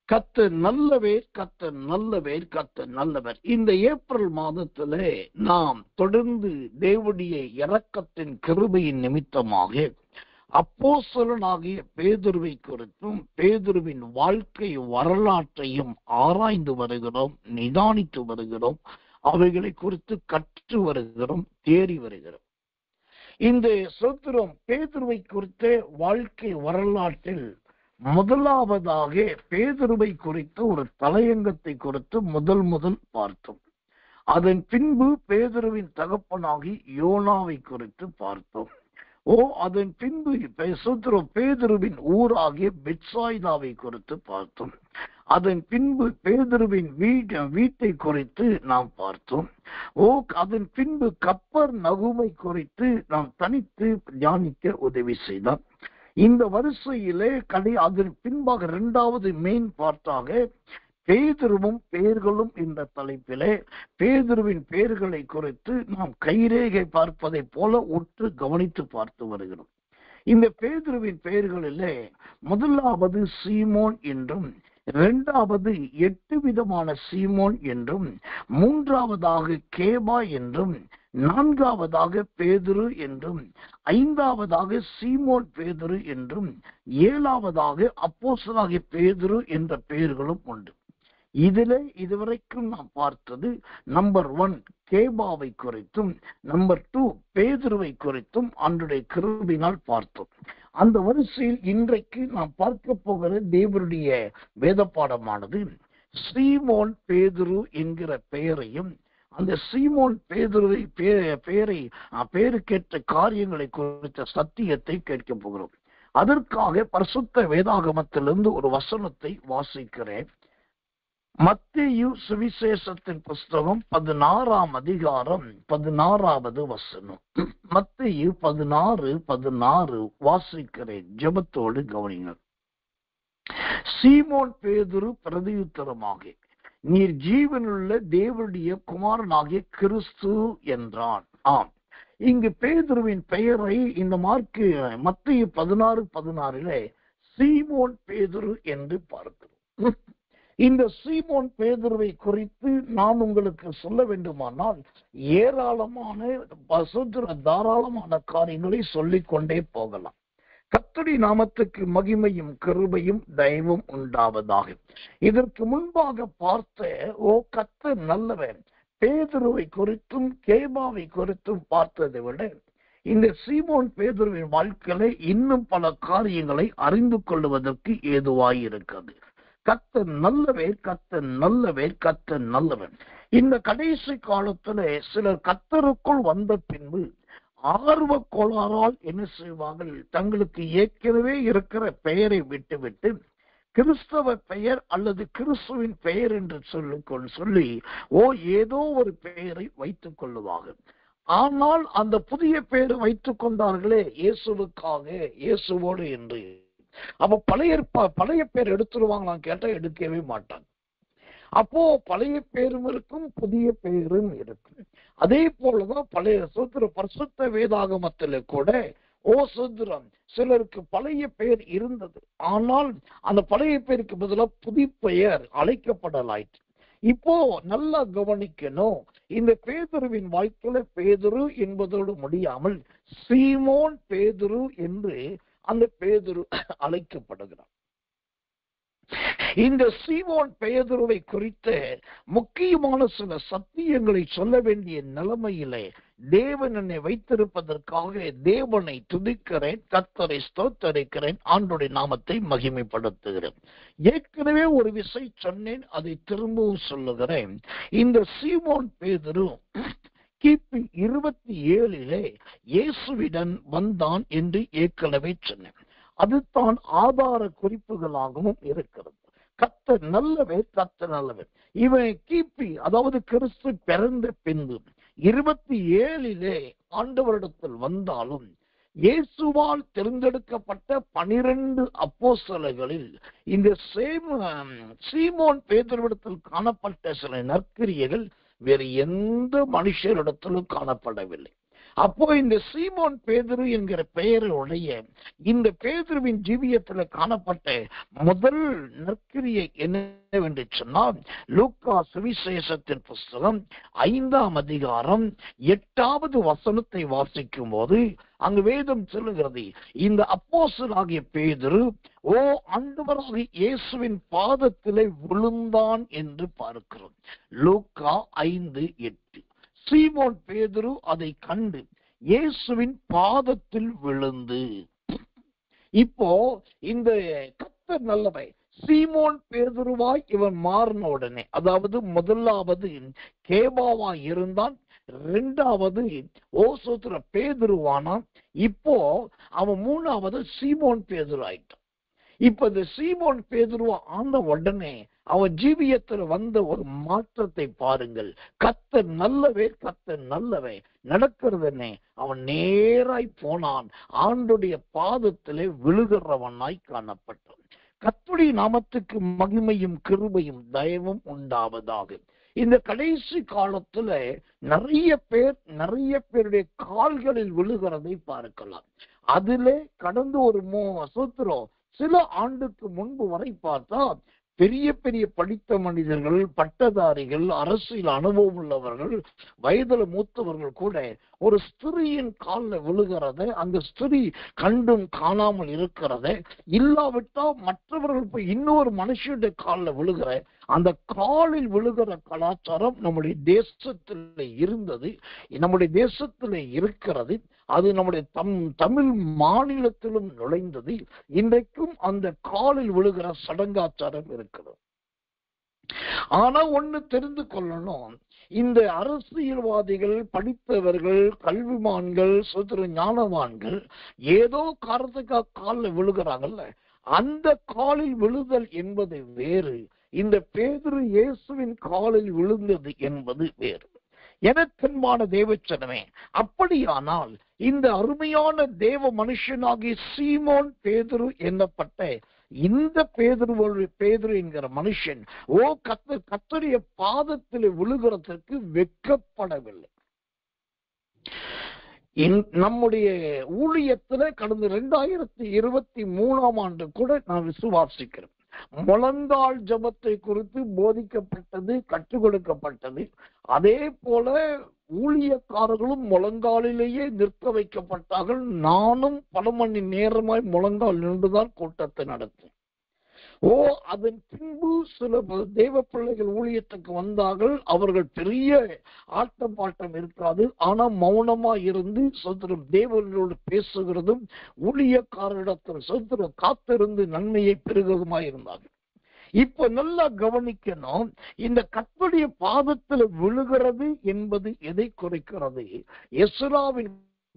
கர்த்தர் நல்லவர், கர்த்தர் நல்லவர், கர்த்தர் நல்லவர். இந்த ஏப்ரல் மாதத்திலே நாம் தொடர்ந்து தேவனுடைய இரக்கத்தின் கிருபையின் நிமித்தமாக அப்போஸ்தலனாகிய பேதுருவை குறித்தும் பேதுருவின் வாழ்க்கை வரலாற்றையும் ஆராய்ந்து வருகிறோம், நிதானித்து வருகிறோம், அவைகளை குறித்து கற்று வருகிறோம், தேறி வருகிறோம். இந்த சோத்திரம் பேதுருவை குறித்த வாழ்க்கை வரலாற்றில் முதலாவதாக பேதுருவை குறித்து ஒரு தலையங்கத்தை குறித்து முதல் பார்த்தோம். அதன் பின்பு பேதுருவின் தகப்பனாகி யோனாவை குறித்து பார்த்தோம். அதன் பின்பு பேதுருவின் ஊராகிய பெத்சாய்தாவை குறித்து பார்த்தோம். அதன் பின்பு பேதுருவின் வீட்டை குறித்து நாம் பார்த்தோம். அதன் பின்பு கப்பர் நகுமை குறித்து நாம் தனித்து தியானிக்க உதவி செய்தார். இந்த வரிசையிலே அதன் பின்பாக இரண்டாவது மெயின் பார்ட்டாக பேதுருவும் பெயர்களும் என்ற தலைப்பிலே பேதுருவின் பெயர்களை குறித்து நாம் கைரேகை பார்ப்பதை போல உற்று கவனித்து பார்த்து வருகிறோம். இந்த பேதுருவின் பெயர்களிலே முதலாவது சீமோன் என்றும், இரண்டாவது 8 விதமான சீமோன் என்றும், மூன்றாவதாக கேபா என்றும், நான்காவதாக பேதுரு என்றும், ஐந்தாவதாக சீமோன் பேதுரு என்றும், ஏழாவதாக அப்போஸ்தலனாகிய பேதுரு என்ற பெயர்களும் உண்டு. இதிலே இதுவரைக்கும் நாம் பார்த்தது நம்பர் 1 கேபாவை குறித்தும், நம்பர் 2 பேதுருவை குறித்தும் அன்றைய கிருபையினால் பார்த்தோம். அந்த வரிசையில் இன்றைக்கு நாம் பார்க்க போகிற தேவனுடைய வேத பாடமானது சீமோன் பேதுரு என்கிற பெயரையும், அந்த சீமோன் பேதுருவை பெயருக்கேற்ற காரியங்களை குறித்த சத்தியத்தை கேட்க போகிறோம். அதற்காக பரிசுத்த வேதாகமத்திலிருந்து ஒரு வசனத்தை வாசிக்கிறேன். மத்தேயு சுவிசேஷத்தின் புஸ்தகம் 16ஆம் அதிகாரம் 16வது வசனம். மத்தேயு 16:16 வாசிக்கிறேன். ஜெபத்தோடு கவனிங்கள். சீமோன் பேதுரு பிரதியுத்தரமாக, நீர் ஜீவனுள்ள தேவனுடைய குமாரனாகிய கிறிஸ்து என்றான். ஆம், இங்கு பேதுருவின் பெயரை இந்த மத்தேயு 16:16 சீமோன் பேதுரு என்று பார்க்கிறோம். இந்த சீமோன் பேதுருவை குறித்து நான் உங்களுக்கு சொல்ல வேண்டுமானால் ஏராளமான தாராளமான காரியங்களை சொல்லிக் கொண்டே போகலாம். கர்த்தருடைய நாமத்துக்கு மகிமையும் கிருபையும் தயவும் உண்டாவதாக. இதற்கு முன்பாக பார்த்த கர்த்தர் நல்லவர் பேதுருவை குறித்தும் கேபாவை குறித்தும் பார்த்ததை விட இந்த சீமோன் பேதுருவின் வாழ்க்கையில இன்னும் பல காரியங்களை அறிந்து கொள்வதற்கு ஏதுவாயிருக்கிறது. கர்த்தர் நல்லவர், கர்த்தர் நல்லவர், கர்த்தர் நல்லவர். இந்த கடைசி காலத்துல சிலர் கர்த்தருக்குள் வந்த பின்பு ஆர்வ கோளாறால் என்ன செய்வார்கள், தங்களுக்கு ஏற்கனவே இருக்கிற பெயரை விட்டுவிட்டு கிறிஸ்தவ பெயர் அல்லது கிறிஸ்துவின் பெயர் என்று சொல்லி ஏதோ ஒரு பெயரை வைத்துக் கொள்ளுவார்கள். ஆனால் அந்த புதிய பெயரை வைத்துக் கொண்டார்களே இயேசுவுக்காக, இயேசுவோடு என்று. அப்ப பழைய பேர் எடுத்துருவாங்களாம் கேட்டா எடுக்கவே மாட்டாங்க. அப்போ பழைய பேரும் இருக்கும், புதிய பெயரும் இருக்கும். அதே போலதான் பழைய பரிசுத்த வேதாகமத்தில கூட சோதரம் சிலருக்கு பழைய பெயர் இருந்தது. ஆனால் அந்த பழைய பெயருக்கு பதிலாக புதிய பெயர் அழைக்கப்படலாயிற்று. இப்போ நல்லா கவனிக்கணும். இந்த பேதுருவின் வாழ்க்கையில பேதுரு என்பதோடு முடியாமல் சீமோன் பேதுரு என்று அந்த பேதுரு அழைக்கப்படுகிறார். இந்த சீமோன் பேதுருவை குறித்த முக்கியமான சில சத்தியங்களை சொல்ல வேண்டிய நிலைமையிலே தேவன் என்னை வைத்திருப்பதற்காக தேவனை துதிக்கிறேன், கர்த்தரை ஸ்தோத்தரிக்கிறேன், ஆண்டவருடைய நாமத்தை மகிமைப்படுத்துகிறேன். ஏற்கனவே ஒரு விஷயம் சொன்னேன், அதை திரும்பவும் சொல்லுகிறேன். இந்த சீமோன் பேதுரு கிபி 27 இயேசுவிடன் வந்தான் என்று ஏற்கனவே சொன்னேன். அதுதான் ஆதார குறிப்புகளாகவும் இருக்கிறது. கர்த்தர் நல்லவர், கர்த்தர் நல்லவர். இவன் கிபி அதாவது கிறிஸ்து பிறந்த பின்பு 27 ஆண்டவரிடத்தில் வந்தாலும் இயேசுவால் தேர்ந்தெடுக்கப்பட்ட 12 அப்போஸ்தலர்களில் இந்த சீமோன் பேதுருவிடத்தில் காணப்பட்ட சில நற்கிரியைகள் வேறு எந்த மனுஷரிடத்திலும் காணப்படவில்லை. அப்போ இந்த சீமோன் பேதுரு என்கிற பெயருடைய இந்த பேதுருவின் ஜீவியத்துல காணப்பட்ட முதல் நற்கிரியை என்னவென்று சொன்னால், லூக்கா சுவிசேஷத்தின் புஸ்தகம் 5ஆம் அதிகாரம் 8வது வசனத்தை வாசிக்கும் போது அங்கு வேதம் சொல்லுகிறது, இந்த அப்போஸ்தலனாகிய பேதுரு ஆண்டவராகிய இயேசுவின் பாதத்திலே விழுந்தான் என்று பார்க்கிறோம். லூக்கா 5:8. சீமோன் பேதுரு அதை கண்டு இயேசுவின் பாதத்தில் விழுந்து, இப்போ இந்த கர்த்தர் நல்லவர் சீமோன் பேதுருவாய் இவன் மாறின உடனே, அதாவது முதலாவது கேபாவாய் இருந்தான், இரண்டாவது பேதுருவானான், இப்போ அவன் மூணாவது சீமோன் பேதுரு ஆயிட்டான். இப்ப இந்த சீமோன் பேதுருவா ஆன உடனே அவன் ஜீவியத்தில் வந்த ஒரு மாற்றத்தை பாருங்கள். கர்த்தர் நல்லவே, கர்த்தர் நல்லவே நடக்கிறதுனே அவன் நேராய் போனான், ஆண்டுடைய பாதத்திலே விழுகிறவனாய் காணப்பட்டான். கர்த்தருடைய நாமத்துக்கு மகிமையும் கிருபையும் தயவும் உண்டாவதாக. இந்த கடைசி காலத்துல நிறைய பேருடைய கால்களில் விழுகிறதை பார்க்கலாம். அதிலே கடந்து ஒரு சில ஆண்டுக்கு முன்பு வரை பார்த்தா பெரிய பெரிய படித்த மனிதர்கள், பட்டதாரிகள், அரசியல் அனுபவம் உள்ளவர்கள், வயதுல மூத்தவர்கள் கூட ஒரு ஸ்திரீயின் காலில் விழுகிறத, அந்த ஸ்திரீ கண்டும் காணாமல் இருக்கிறத, இல்லாவிட்டா மற்றவர்கள் போய் இன்னொரு மனுஷனுடைய காலில் விழுகிற அந்த காலில் விழுகிற கலாச்சாரம் நம்முடைய தேசத்துல இருந்தது, நம்முடைய தேசத்துல இருக்கிறது. அது நம்முடைய தமிழ் மாநிலத்திலும் நுழைந்தது. இன்றைக்கும் அந்த காலில் விழுகிற சடங்காச்சாரம் இருக்கிறது. ஆனா ஒண்ணு தெரிந்து கொள்ளணும், இந்த அரசியல்வாதிகள், படித்தவர்கள், கல்விமான்கள், ஞானவான்கள் ஏதோ காரணத்துக்காக காலில் விழுகிறாங்கல்ல, அந்த காலில் விழுதல் என்பது வேறு, இந்த பேதுரு இயேசுவின் காலில் விழுந்தது என்பது வேறு. எனக்கன்பான தேவச்சனமே, அப்படியானால் இந்த அருமையான தேவ மனுஷனாகிய சீமோன் பேதுரு என்னப்பட்ட இந்த பேதுரு என்கிற மனுஷன் கர்த்தருடைய பாதத்தில் விழுகிறதற்கு வெட்கப்படவில்லை. நம்முடைய ஊழியத்துல கடந்த 2023ஆம் ஆண்டு கூட நான் விசுவாசிக்கிறேன், முழங்கால் ஜபத்தை குறித்து போதிக்கப்பட்டது, கற்றுக் கொடுக்கப்பட்டது. அதே போல ஊழியக்காரர்களும் முழங்காலிலேயே நிற்க வைக்கப்பட்டார்கள். நானும் பல மணி நேரமாய் முழங்கால் நின்றுதான் கூட்டத்தை நடத்தேன். அதன் பின்பு சில தேவ பிள்ளைகள் ஊழியத்துக்கு வந்தார்கள். அவர்கள் பெரிய ஆட்டம் பாட்டம் இருக்காது, ஆனா மௌனமா இருந்து தேவர்களோடு பேசுகிறதும் ஊழியக்காரரிடத்தில் காத்திருந்து நன்மையை பெறுகிறதுமாய் இருந்தார்கள். இப்ப நல்லா கவனிக்கணும், இந்த கர்த்தருடைய பாதத்தில் விழுகிறது என்பது எதை குறைக்கிறது? எஸ்ராவின்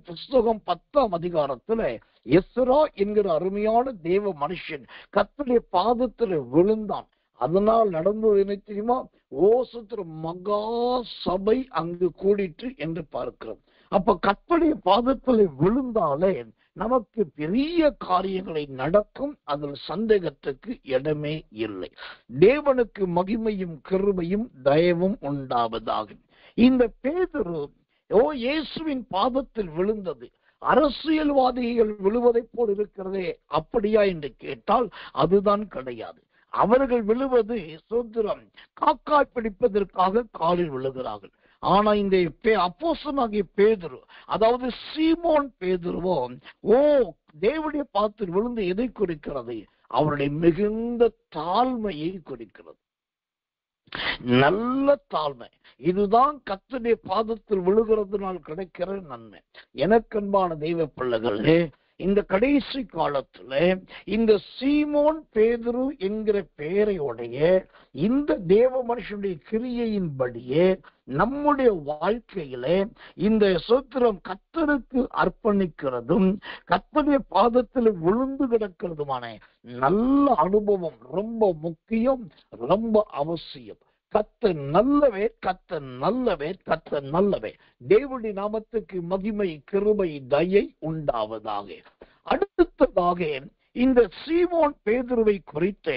புஸ்தகம் 10ஆம் அதிகாரத்துல எஸ்ரா என்கிற அருமையான தேவ மனுஷன் கர்த்தருடைய பாதத்துல விழுந்தான். அதனால் நடந்தது என்ன தெரியுமா? மகா சபை அங்கு கூடிட்டு என்று பார்க்கிறோம். அப்ப கர்த்தருடைய பாதத்துல விழுந்தாலே நமக்கு பெரிய காரியங்களை நடக்கும், அதில் சந்தேகத்துக்கு இடமே இல்லை. தேவனுக்கு மகிமையும் கிருபையும் தயவும் உண்டாவதாக. இந்த பேதுரு இயேசுவின் பாதத்தில் விழுந்தது அரசியல்வாதிகள் விழுவதை போல் இருக்கிறதே, அப்படியா என்று கேட்டால் அதுதான் கிடையாது. அவர்கள் விழுவது காக்காய் பிடிப்பதற்காக காலில் விழுகிறார்கள். ஆனா இந்த அப்போஸ்தலனாகிய பேதுரு, அதாவது சீமோன் பேதுருவோ தேவனுடைய பாதத்தில் விழுந்து எதை குறிக்கிறது? அவருடைய மிகுந்த தாழ்மையை குறிக்கிறது. நல்ல தாழ்மை. இதுதான் கர்த்தருடைய பாதத்தில் விழுகிறதுனால் கிடைக்கிற நன்மை. எனக்கன்பான தெய்வ பிள்ளைகளே, இந்த கடைசி காலத்துல இந்த சீமோன் பேதுரு என்கிற பெயரையுடைய இந்த தேவ மனுஷனுடைய கிரியையின்படியே நம்முடைய வாழ்க்கையில இந்த கர்த்தருக்கு அர்ப்பணிக்கிறதும் கர்த்தருடைய பாதத்தில் விழுந்து கிடக்கிறதுமான நல்ல அனுபவம் ரொம்ப முக்கியம், ரொம்ப அவசியம். கர்த்தர் நல்லவே, கர்த்தர் நல்லவே, கர்த்தர் நல்லவே. தேவனுடைய நாமத்துக்கு மகிமை, கிருபை, தயை உண்டாவதாக. அடுத்ததாக இந்த சீமோன் பேதுருவை குறித்து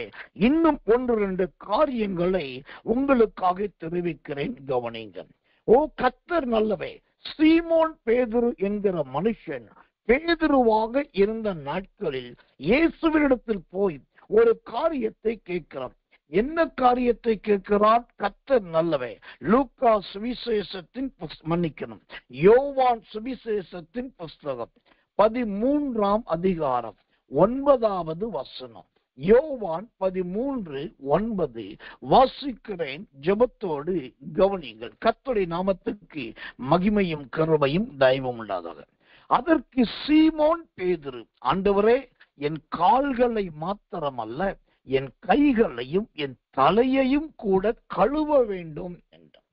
இன்னும் 1-2 காரியங்களை உங்களுக்காக தெரிவிக்கிறேன், கவனிங்க. கர்த்தர் நல்லவே. சீமோன் பேதுரு என்கிற மனுஷன் பேதுருவாக இருந்த நாட்களில் இயேசுவினிடத்தில் போய் ஒரு காரியத்தை கேட்கிறான். என்ன காரியத்தை கேட்கிறான்? கர்த்தர் நல்லவர். லூக்கா சுவிசேஷத்தின் மன்னிக்கணும், யோவான் சுவிசேஷத்தின் புஸ்தகம் 13ஆம் அதிகாரம் 9வது வசனம். யோவான் 13:9 வாசிக்கிறேன். ஜெபத்தோடு கவனிங்கள். கர்த்தருடைய நாமத்துக்கு மகிமையும் கிருபையும் தயவும் உண்டாதாக. அதற்கு சீமோன் பேதுரு, ஆண்டவரே, என் கால்களை மாத்திரமல்ல, என் கைகளையும் என் தலையையும் கூட கழுவ வேண்டும் என்றான்.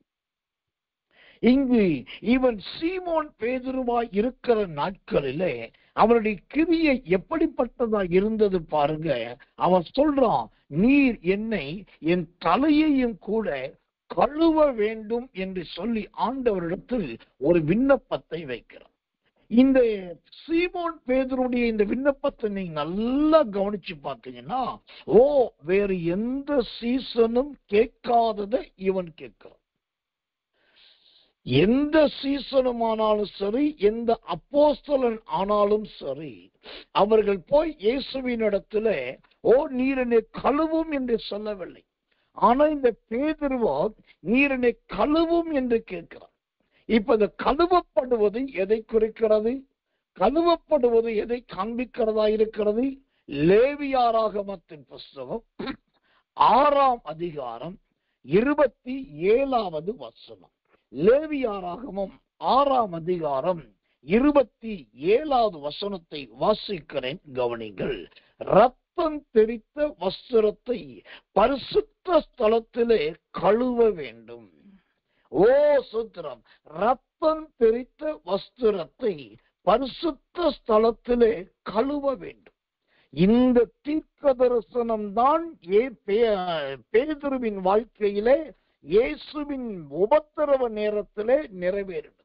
இங்கு இவன் சீமோன் பேதுருவாய் இருக்கிற நாட்களிலே அவனுடைய கிரியை எப்படிப்பட்டதா இருந்தது பாருங்க. அவன் சொல்றான், நீர் என்னை என் தலையையும் கூட கழுவ வேண்டும் என்று சொல்லி ஆண்டவரிடத்தில் ஒரு விண்ணப்பத்தை வைக்கிறான். இந்த சீமோன் பேதுருடைய இந்த விண்ணப்பத்தை நீங்க நல்லா கவனிச்சு பார்த்தீங்கன்னா, வேறு எந்த சீசனும் கேட்காததை இவன் கேட்கிறான். எந்த சீசனும் ஆனாலும் சரி, எந்த அப்போஸ்தலன் ஆனாலும் சரி, அவர்கள் போய் இயேசுவின் இடத்துல நீர் என்னை கழுவும் என்று சொல்லவில்லை. ஆனா இந்த பேதுருவோ நீர் என்னை கழுவும் என்று கேட்கிறான். இப்ப இந்த கழுவப்படுவது எதை குறிக்கிறது? கழுவப்படுவது எதை காண்பிக்கிறதா இருக்கிறது? லேவியாராகமத்தின் புஸ்தகம் 6ஆம் அதிகாரம் 27வது வசனம். லேவியாராகமம் 6ஆம் அதிகாரம் 27வது வசனத்தை வாசிக்கிறேன், கவனிங்கள். ரத்தம் தெரித்த வஸ்திரத்தை பரிசுத்த ஸ்தலத்திலே கழுவ வேண்டும். சூத்திரம். ரத்தம் தெரித்த வஸ்திரத்தை பரிசுத்த ஸ்தலத்திலே கழுவ வேண்டும். இந்த தீர்க்க தரிசனம் தான் பேதுருவின் வாழ்க்கையிலே இயேசுவின் உபத்திரவ நேரத்திலே நிறைவேறினது.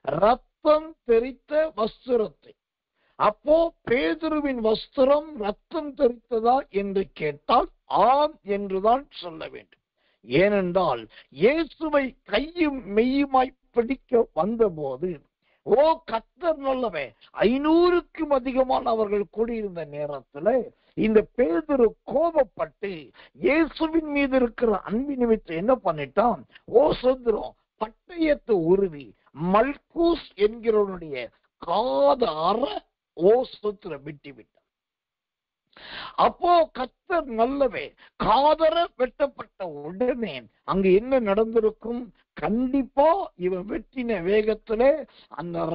ரத்தம் தெரித்த வஸ்திரத்தை. அப்போ பேதுருவின் வஸ்திரம் ரத்தம் தெரித்ததா என்று கேட்டால் ஆம் என்றுதான் சொல்ல வேண்டும். ஏனென்றால் இயேசுவை கையும் மெய்யுமாய் பிடிக்க வந்தபோது கர்த்தர் நல்லவே 500க்கும் அதிகமான அவர்கள் கூடியிருந்த நேரத்துல இந்த பேதுரு கோபப்பட்டு இயேசுவின் மீது இருக்கிற அன்பின் நிமித்தம் என்ன பண்ணிட்டான்? சோதரம் பட்டயத்தை உருவி மல்கூஸ் என்கிறவனுடைய காதார சோத்திரம் விட்டுவிட்டான். அப்போ கர்த்தர் நல்லவே. காதர வெட்டப்பட்ட உடனே அங்க என்ன நடந்திருக்கும்? கண்டிப்பா இவன் வெட்டின வேகத்திலே அந்த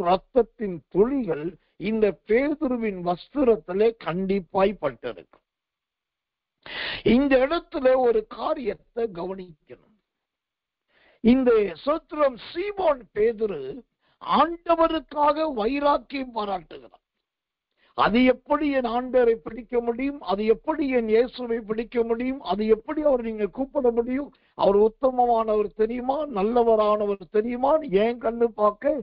ரத்தத்தின் துளிகள் இந்த பேதுருவின் வஸ்திரத்திலே கண்டிப்பாய் பட்டிருக்கும். இந்த இடத்துல ஒரு காரியத்தை கவனிக்கணும். இந்த சோத்திரம் சீமோன் பேதுரு ஆண்டவருக்காக வைராக்கியம் பாராட்டுகிறார். அது எப்படி என் ஆண்டவரை பிடிக்க முடியும்? அது எப்படி என் இயேசுவை பிடிக்க முடியும்? அது எப்படி அவர் நீங்க கூப்பிட முடியும்? அவர் உத்தமமானவர் தெரியுமா? நல்லவரானவர் தெரியுமா? ஏன் கண்ணு பார்க்க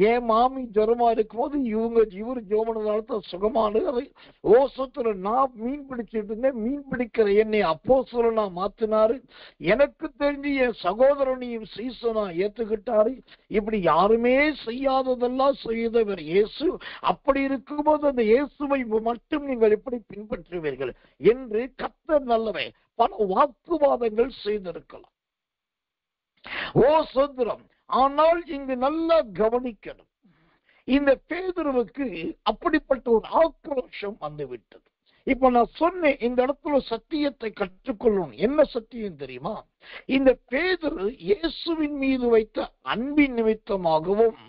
ஏன் மாமி ஜரமா இருக்கும் போது இவர் ஜோமனதால சுகமானது. சோத்திர நான் மீன் பிடிச்சிட்டு இருந்தேன், மீன் பிடிக்கிற என்னை அப்போஸ்தலனா மாத்தினாரு. எனக்கு தெரிஞ்சு என் சகோதரனையும் சீசனா ஏத்துக்கிட்டாரு. இப்படி யாருமே செய்யாததெல்லாம் செய்தவர் இயேசு. அப்படி இருக்கும்போது அந்த இயேசுவை மட்டும் நீங்கள் எப்படி பின்பற்றுவீர்கள் என்று கர்த்தர் நல்லவே பல வாக்குவாதங்கள் செய்திருக்கலாம். சோதரம். ஆனால் இங்கு நல்லா கவனிக்கணும். இந்த பேதுருவுக்கு அப்படிப்பட்ட ஒரு ஆக்ரோஷம் வந்துவிட்டது. இப்ப நான் சொன்னேன், இந்த இடத்துல சத்தியத்தை கற்றுக்கொள்ளணும். என்ன சத்தியம் தெரியுமா? இந்த பேதுரு இயேசுவின் மீது வைத்த அன்பின் நிமித்தமாகவும்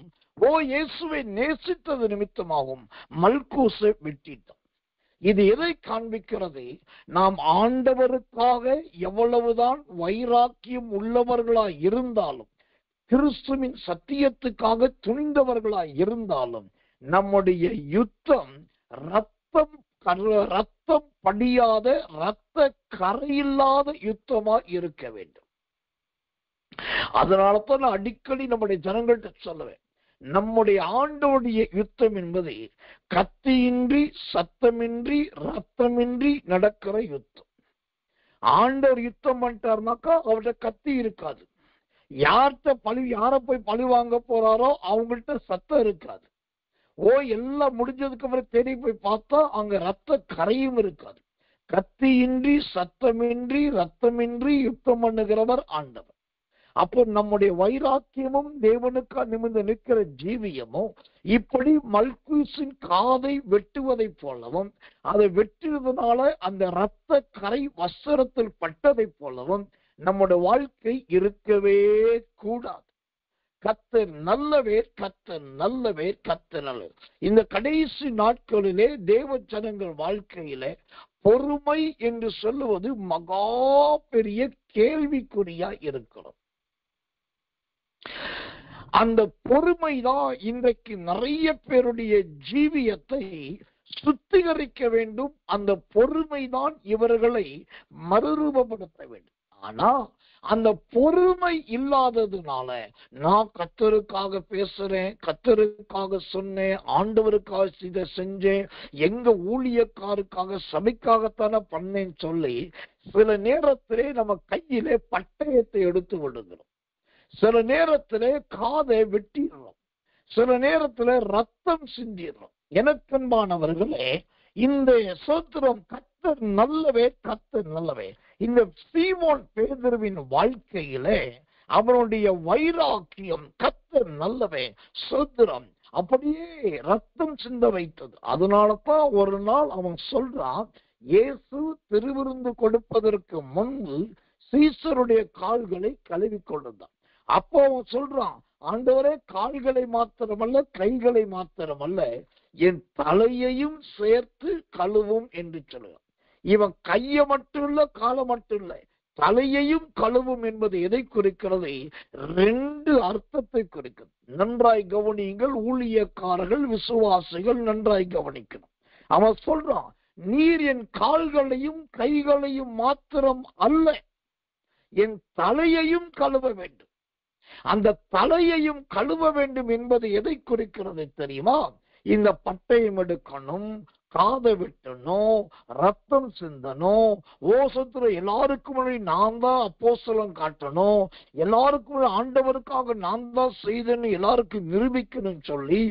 இயேசுவை நேசித்தது நிமித்தமாகவும் மல்கூசை விட்டிட்டான். இது எதை காண்பிக்கிறது? நாம் ஆண்டவருக்காக எவ்வளவுதான் வைராக்கியம் உள்ளவர்களாய் இருந்தாலும், கிறிஸ்துவின் சத்தியத்துக்காக துணிந்தவர்களாய் இருந்தாலும், நம்முடைய யுத்தம் ரத்தம் படியாத ரத்த கரையில்லாத யுத்தமா இருக்க வேண்டும். அதனாலதான் நான் அடிக்கடி நம்முடைய ஜனங்கள்கிட்ட சொல்லுவேன், நம்முடைய ஆண்டோடைய யுத்தம் என்பது கத்தியின்றி சத்தமின்றி ரத்தமின்றி நடக்கிற யுத்தம். ஆண்டவர் யுத்தம் பண்ணிட்டார்னாக்கா அவர்கிட்ட கத்தி இருக்காது. யாரை போய் பழி வாங்க போறாரோ அவங்கள்ட்ட சத்தம் இருக்காது. எல்லாம் முடிஞ்சதுக்கு அப்புறம் தேடி போய் பார்த்தா அங்க ரத்த கரையும் இருக்காது. கத்தியின்றி சத்தமின்றி ரத்தமின்றி யுத்தம் பண்ணுகிறவர் ஆண்டவர். அப்போ நம்முடைய வைராக்கியமும் தேவனுக்கா நிமிர்ந்து நிற்கிற ஜீவியமும் இப்படி மல்கூசின் காதை வெட்டுவதை போலவும், அதை வெட்டுவதனால அந்த இரத்த கரை வஸ்திரத்தில் பட்டதை போலவும் நம்முடைய வாழ்க்கை இருக்கவே கூடாது. கர்த்தர் நல்லவர், கர்த்தர் நல்லவர், கர்த்தர் நல்லவர். இந்த கடைசி நாட்களிலே தேவ ஜனங்கள் வாழ்க்கையிலே பொறுமை என்று சொல்லுவது மகா பெரிய கேள்விக்குறியா இருக்கிறது. அந்த பொறுமைதான் இன்றைக்கு நிறைய பேருடைய ஜீவியத்தை சுத்திகரிக்க வேண்டும். அந்த பொறுமைதான் இவர்களை மறுரூபப்படுத்த வேண்டும். ஆனா அந்த பொறுமை இல்லாததுனால நான் கர்த்தருக்காக பேசுறேன், கர்த்தருக்காக சொன்னேன், ஆண்டவருக்காக இதை செஞ்சேன், எங்க ஊழியக்காருக்காக சபைக்காகத்தானே பண்ணேன்னு சொல்லி சில நேரத்திலே நம்ம கையிலே பட்டயத்தை எடுத்து விடுகிறோம். சில நேரத்திலே காதை வெட்டிடுறோம், சில நேரத்திலே ரத்தம் சிந்திடுறோம். எனக்கன்பானவர்களே, இந்த சோத்திரம் கர்த்தர் நல்லவே, கர்த்தர் நல்லவே. இந்த சீமோன் பேதுருவின் வாழ்க்கையிலே அவனுடைய வைராக்கியம் கர்த்தர் நல்லவே சோத்திரம் அப்படியே ரத்தம் சிந்த வைத்தது. அதனாலதான் ஒரு நாள் அவன் சொல்றான், இயேசு திருவிருந்து கொடுப்பதற்கு முன்பு சீசருடைய கால்களை கழுவி கொண்டான். அப்போ அவன் சொல்றான், ஆண்டவரே, கால்களை மாத்திரமல்ல கைகளை மாத்திரமல்ல என் தலையையும் சேர்த்து கழுவும் என்று சொல்லுவான். இவன் கையை மட்டும் இல்ல, காலை மட்டும் இல்ல, தலையையும் கழுவும் என்பது எதை குறிக்கிறது? 2 அர்த்தத்தை குறிக்கிறது. நன்றாய் கவனியுங்கள் ஊழியக்காரர்கள், விசுவாசிகள் நன்றாய் கவனிக்கணும். அவன் சொல்றான், நீர் என் கால்களையும் கைகளையும் மாத்திரம் அல்ல, என் தலையையும் கழுவ வேண்டும். அந்த தலையையும் கழுவ வேண்டும் என்பது எதை குறிக்கிறது தெரியுமா? இந்த பட்டயம் எடுக்கணும், காதை வெட்டணும், ரத்தம் சிந்தணும், ஓசத்துல எல்லாருக்கும் நான் தான் அப்போஸ்தலன் காட்டணும், எல்லாருக்கும் ஆண்டவருக்காக நான் தான் செய்தேன்னு எல்லாருக்கும் நிரூபிக்கணும் சொல்லி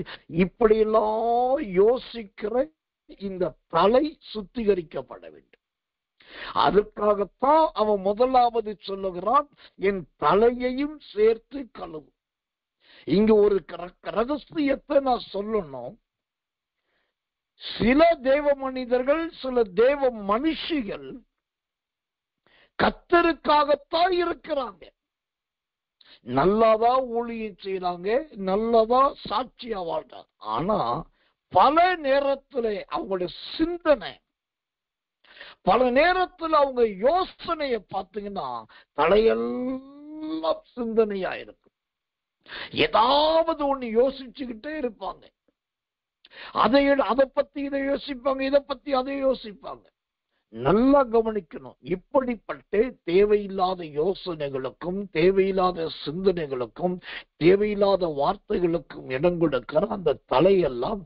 இப்படியெல்லாம் யோசிக்கிற இந்த தலை சுத்திகரிக்கப்பட வேண்டும். அதுக்காகத்தான் அவன் முதலாவது சொல்லுகிறான், என் தலையையும் சேர்த்து கழுவும். இங்க ஒரு ரகசியத்தை நான் சொல்லணும். சில தேவ மனிதர்கள், சில தேவ மனுஷிகள் கர்த்தருக்காகத்தான் இருக்கிறாங்க, நல்லதா ஊழியம் செய்யறாங்க, நல்லதா சாட்சியா வாழ்றாங்க. ஆனா பல நேரத்துல அவங்களுடைய சிந்தனை, பல நேரத்துல அவங்க யோசனைய பார்த்தீங்கன்னா தலையெல்லாம் சிந்தனையா இருக்கும். ஏதாவது ஒண்ணு யோசிச்சுக்கிட்டே இருப்பாங்க. அதை பத்தி இதை யோசிப்பாங்க, இதை பத்தி அதை யோசிப்பாங்க. நல்லா கவனிக்கணும். இப்படிப்பட்ட தேவையில்லாத யோசனைகளுக்கும் தேவையில்லாத சிந்தனைகளுக்கும் தேவையில்லாத வார்த்தைகளுக்கும் இடம் கொடுக்கிற அந்த தலையெல்லாம்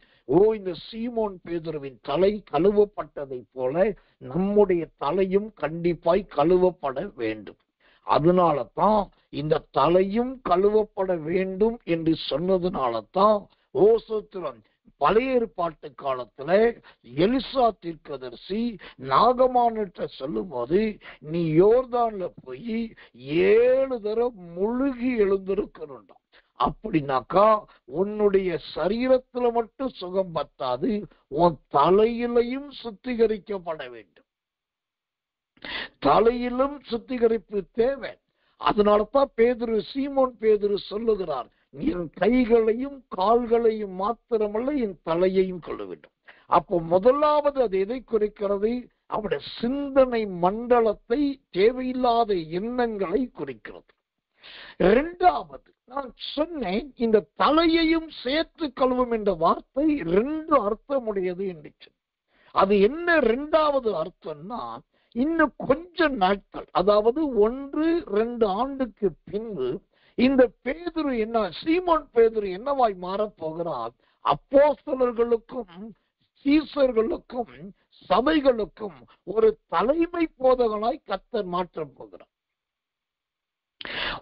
இந்த சீமோன் பேதுருவின் தலை கழுவப்பட்டதை போல நம்முடைய தலையும் கண்டிப்பாய் கழுவப்பட வேண்டும். அதனால தான் இந்த தலையும் கழுவப்பட வேண்டும் என்று சொன்னதுனாலதான் ஓசோத்திரன் பழைய ஏற்பாட்டு காலத்துல எலிசா தீர்க்கதரிசி நாகமானிட்ட சொல்லும் போது, நீ யோர்தான்ல போய் 7 தடவை முழுகி எழுந்திருக்கணும்டா. அப்படின்னாக்கா உன்னுடைய சரீரத்துல மட்டும் சுகம் பத்தாது, உன் தலையிலையும் சுத்திகரிக்கப்பட வேண்டும். தலையிலும் சுத்திகரிப்பு தேவை. அதனாலதான் பேதுரு, சீமோன் பேதுரு சொல்லுகிறார், என் கைகளையும் கால்களையும் மாத்திரமல்ல என் தலையையும் கழுவ வேண்டும். அப்போ முதலாவது அது எதை குறிக்கிறது? அவருடைய சிந்தனை மண்டலத்தை, தேவையில்லாத எண்ணங்களை குறிக்கிறது. 2வது நான் சொன்னேன், இந்த தலையையும் சேர்த்து கழுவும் என்ற வார்த்தை 2 அர்த்தமுடையது என்று சொன்னேன். அது என்ன 2வது அர்த்தம்னா, இன்னும் கொஞ்ச நாட்கள், அதாவது 1-2 ஆண்டுக்கு பின்பு இந்த பேதுரு என்ன, சீமோன் பேதுரு என்னவாய் மாறப்போகிறார்? அப்போஸ்தலர்களுக்கும் சீசர்களுக்கும் சபைகளுக்கும் ஒரு தலைமை போதகனாய் கர்த்தர் மாற்றப் போகிறார்.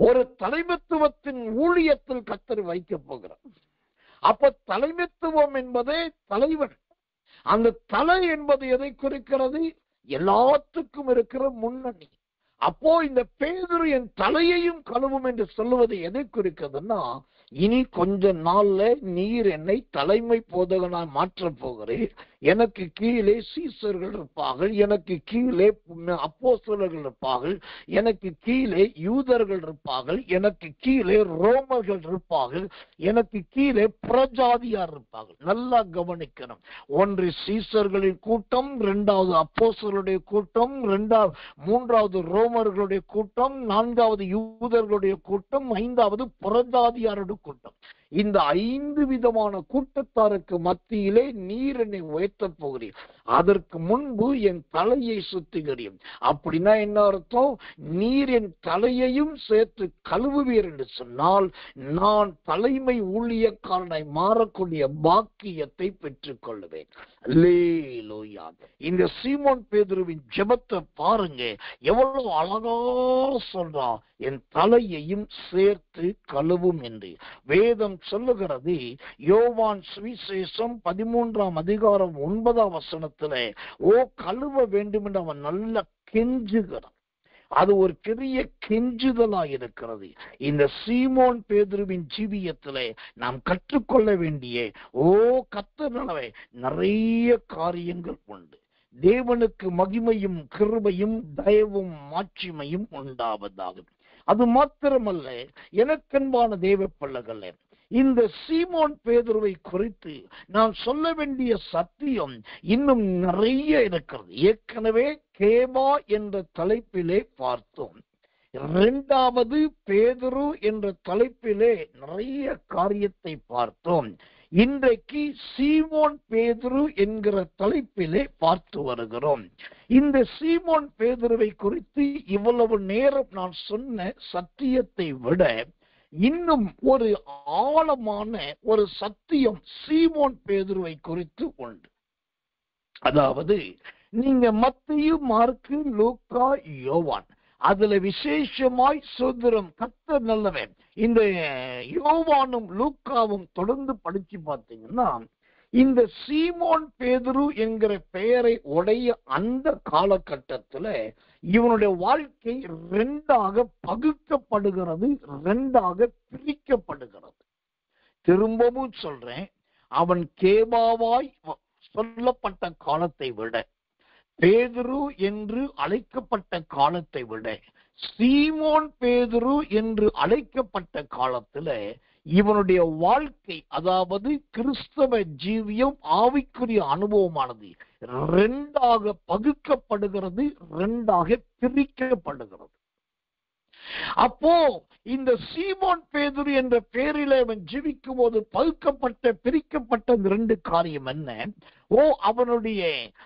ஒரு தலைமைத்துவத்தின் ஊழியத்தில் கர்த்தர் வைக்க போகிறார். அப்ப தலைமைத்துவம் என்பதே தலைவன். அந்த தலை என்பது எதை குறிக்கிறது? எல்லாத்துக்கும் இருக்கிற முன்னணி. அப்போ இந்த பேதுரு என் தலையையும் கழுவும் என்று சொல்லுவது எதை குறிக்கிறதுன்னா, இனி கொஞ்ச நாள்ல நீர் என்னை தலைமை போதகனாய் மாற்ற போகிறீர். எனக்கு கீழே சீசர்கள் இருப்பார்கள், எனக்கு கீழே அப்போஸ்தலர்கள் இருப்பார்கள், எனக்கு கீழே யூதர்கள் இருப்பார்கள், எனக்கு கீழே ரோமர்கள் இருப்பார்கள், எனக்கு கீழே புறஜாதியார் இருப்பார்கள். நல்லா கவனிக்கணும். ஒன்று சீசர்களின் கூட்டம், இரண்டாவது அப்போஸ்தலருடைய கூட்டம், மூன்றாவது ரோமர்களுடைய கூட்டம், நான்காவது யூதர்களுடைய கூட்டம், ஐந்தாவது புறஜாதியாருடைய கூட்டம். இந்த 5 விதமான கூட்டத்தாருக்கு மத்தியிலே நீர் என்னை உயர்த்த போகிறீர். அதற்கு முன்பு என் தலையை சுத்திகரியும். அப்படின்னா என்ன அர்த்தம்? நீர் என் தலையையும் சேர்த்து கழுவுவீர் என்று சொன்னால் நான் தலைமை ஊழியக்காரனாய் மாறக்கூடிய பாக்கியத்தை பெற்றுக் கொள்ளுவேன். அல்லேலூயா. இந்த சீமோன் பேதுருவின் ஜெபத்தை பாருங்க, எவ்வளவு அழகா சொல்றான், என் தலையையும் சேர்த்து கழுவும் என்று வேதம் சொல்லுகிறது. யோவான் சுவிசேஷம் 13ஆம் அதிகாரம் 9ஆம் வசனத்திலே கழுவ வேண்டும் என்று அவன் நல்ல கெஞ்சுகிறான். அது ஒரு பெரிய கெஞ்சுதலா இருக்கிறது. இந்த சீமோன் பேதுருவின் ஜீவியத்திலே நாம் கற்றுக்கொள்ள வேண்டிய கர்த்தரே நிறைய காரியங்கள் உண்டு. தேவனுக்கு மகிமையும் கிருபையும் தயவும் மாட்சிமையும் உண்டாவதாக. அது மாத்திரமல்ல, எனக்கன்பான தேவ பிள்ளைகளே, இந்த சீமோன் பேதுருவை குறித்து நான் சொல்ல வேண்டிய சத்தியம் இன்னும் நிறைய இருக்கிறது. ஏற்கனவே கேபா என்ற தலைப்பிலே பார்த்தோம். 2வது பேதுரு என்ற தலைப்பிலே நிறைய காரியத்தை பார்த்தோம். இன்றைக்கு சீமோன் பேதுரு என்கிற தலைப்பிலே பார்த்து வருகிறோம். இந்த சீமோன் பேதுருவை குறித்து இவ்வளவு நேரம் நான் சொன்ன சத்தியத்தை விட இன்னும் ஒரு ஆழமான ஒரு சத்தியம் சீமோன் பேதுருவை குறித்து உண்டு. அதாவது நீங்க மத்தேயு, மார்க்கு, லூக்கா, யோவான் அதுல விசேஷமாய் சுதந்திரம் கர்த்தர் நல்லவன். இந்த யோவானும் லூக்காவும் தொடர்ந்து படிச்சு பார்த்தீங்கன்னா, இந்த சீமோன் பேதுரு என்கிற பெயரை உடைய அந்த காலகட்டத்துல இவனுடைய வாழ்க்கை 2ஆக பகுக்கப்படுகிறது, 2ஆக பிரிக்கப்படுகிறது. திரும்பவும் சொல்றேன், அவன் கேபாவாய் சொல்லப்பட்ட காலத்தை விட, பேதுரு என்று அழைக்கப்பட்ட காலத்தை விட, சீமோன் பேதுரு என்று அழைக்கப்பட்ட காலத்துல இவனுடைய வாழ்க்கை, அதாவது கிறிஸ்தவ ஜீவியம், ஆவிக்குரிய அனுபவமானது 2ஆக பகுக்கப்படுகிறது, 2ஆக பிரிக்கப்படுகிறது. அப்போ இந்த சீமோன் பேதுரு என்ற பெயரிலே அவன் ஜீவிக்கும் போது பகுக்கப்பட்ட பிரிக்கப்பட்ட 2 காரியம் என்ன? அவனுடைய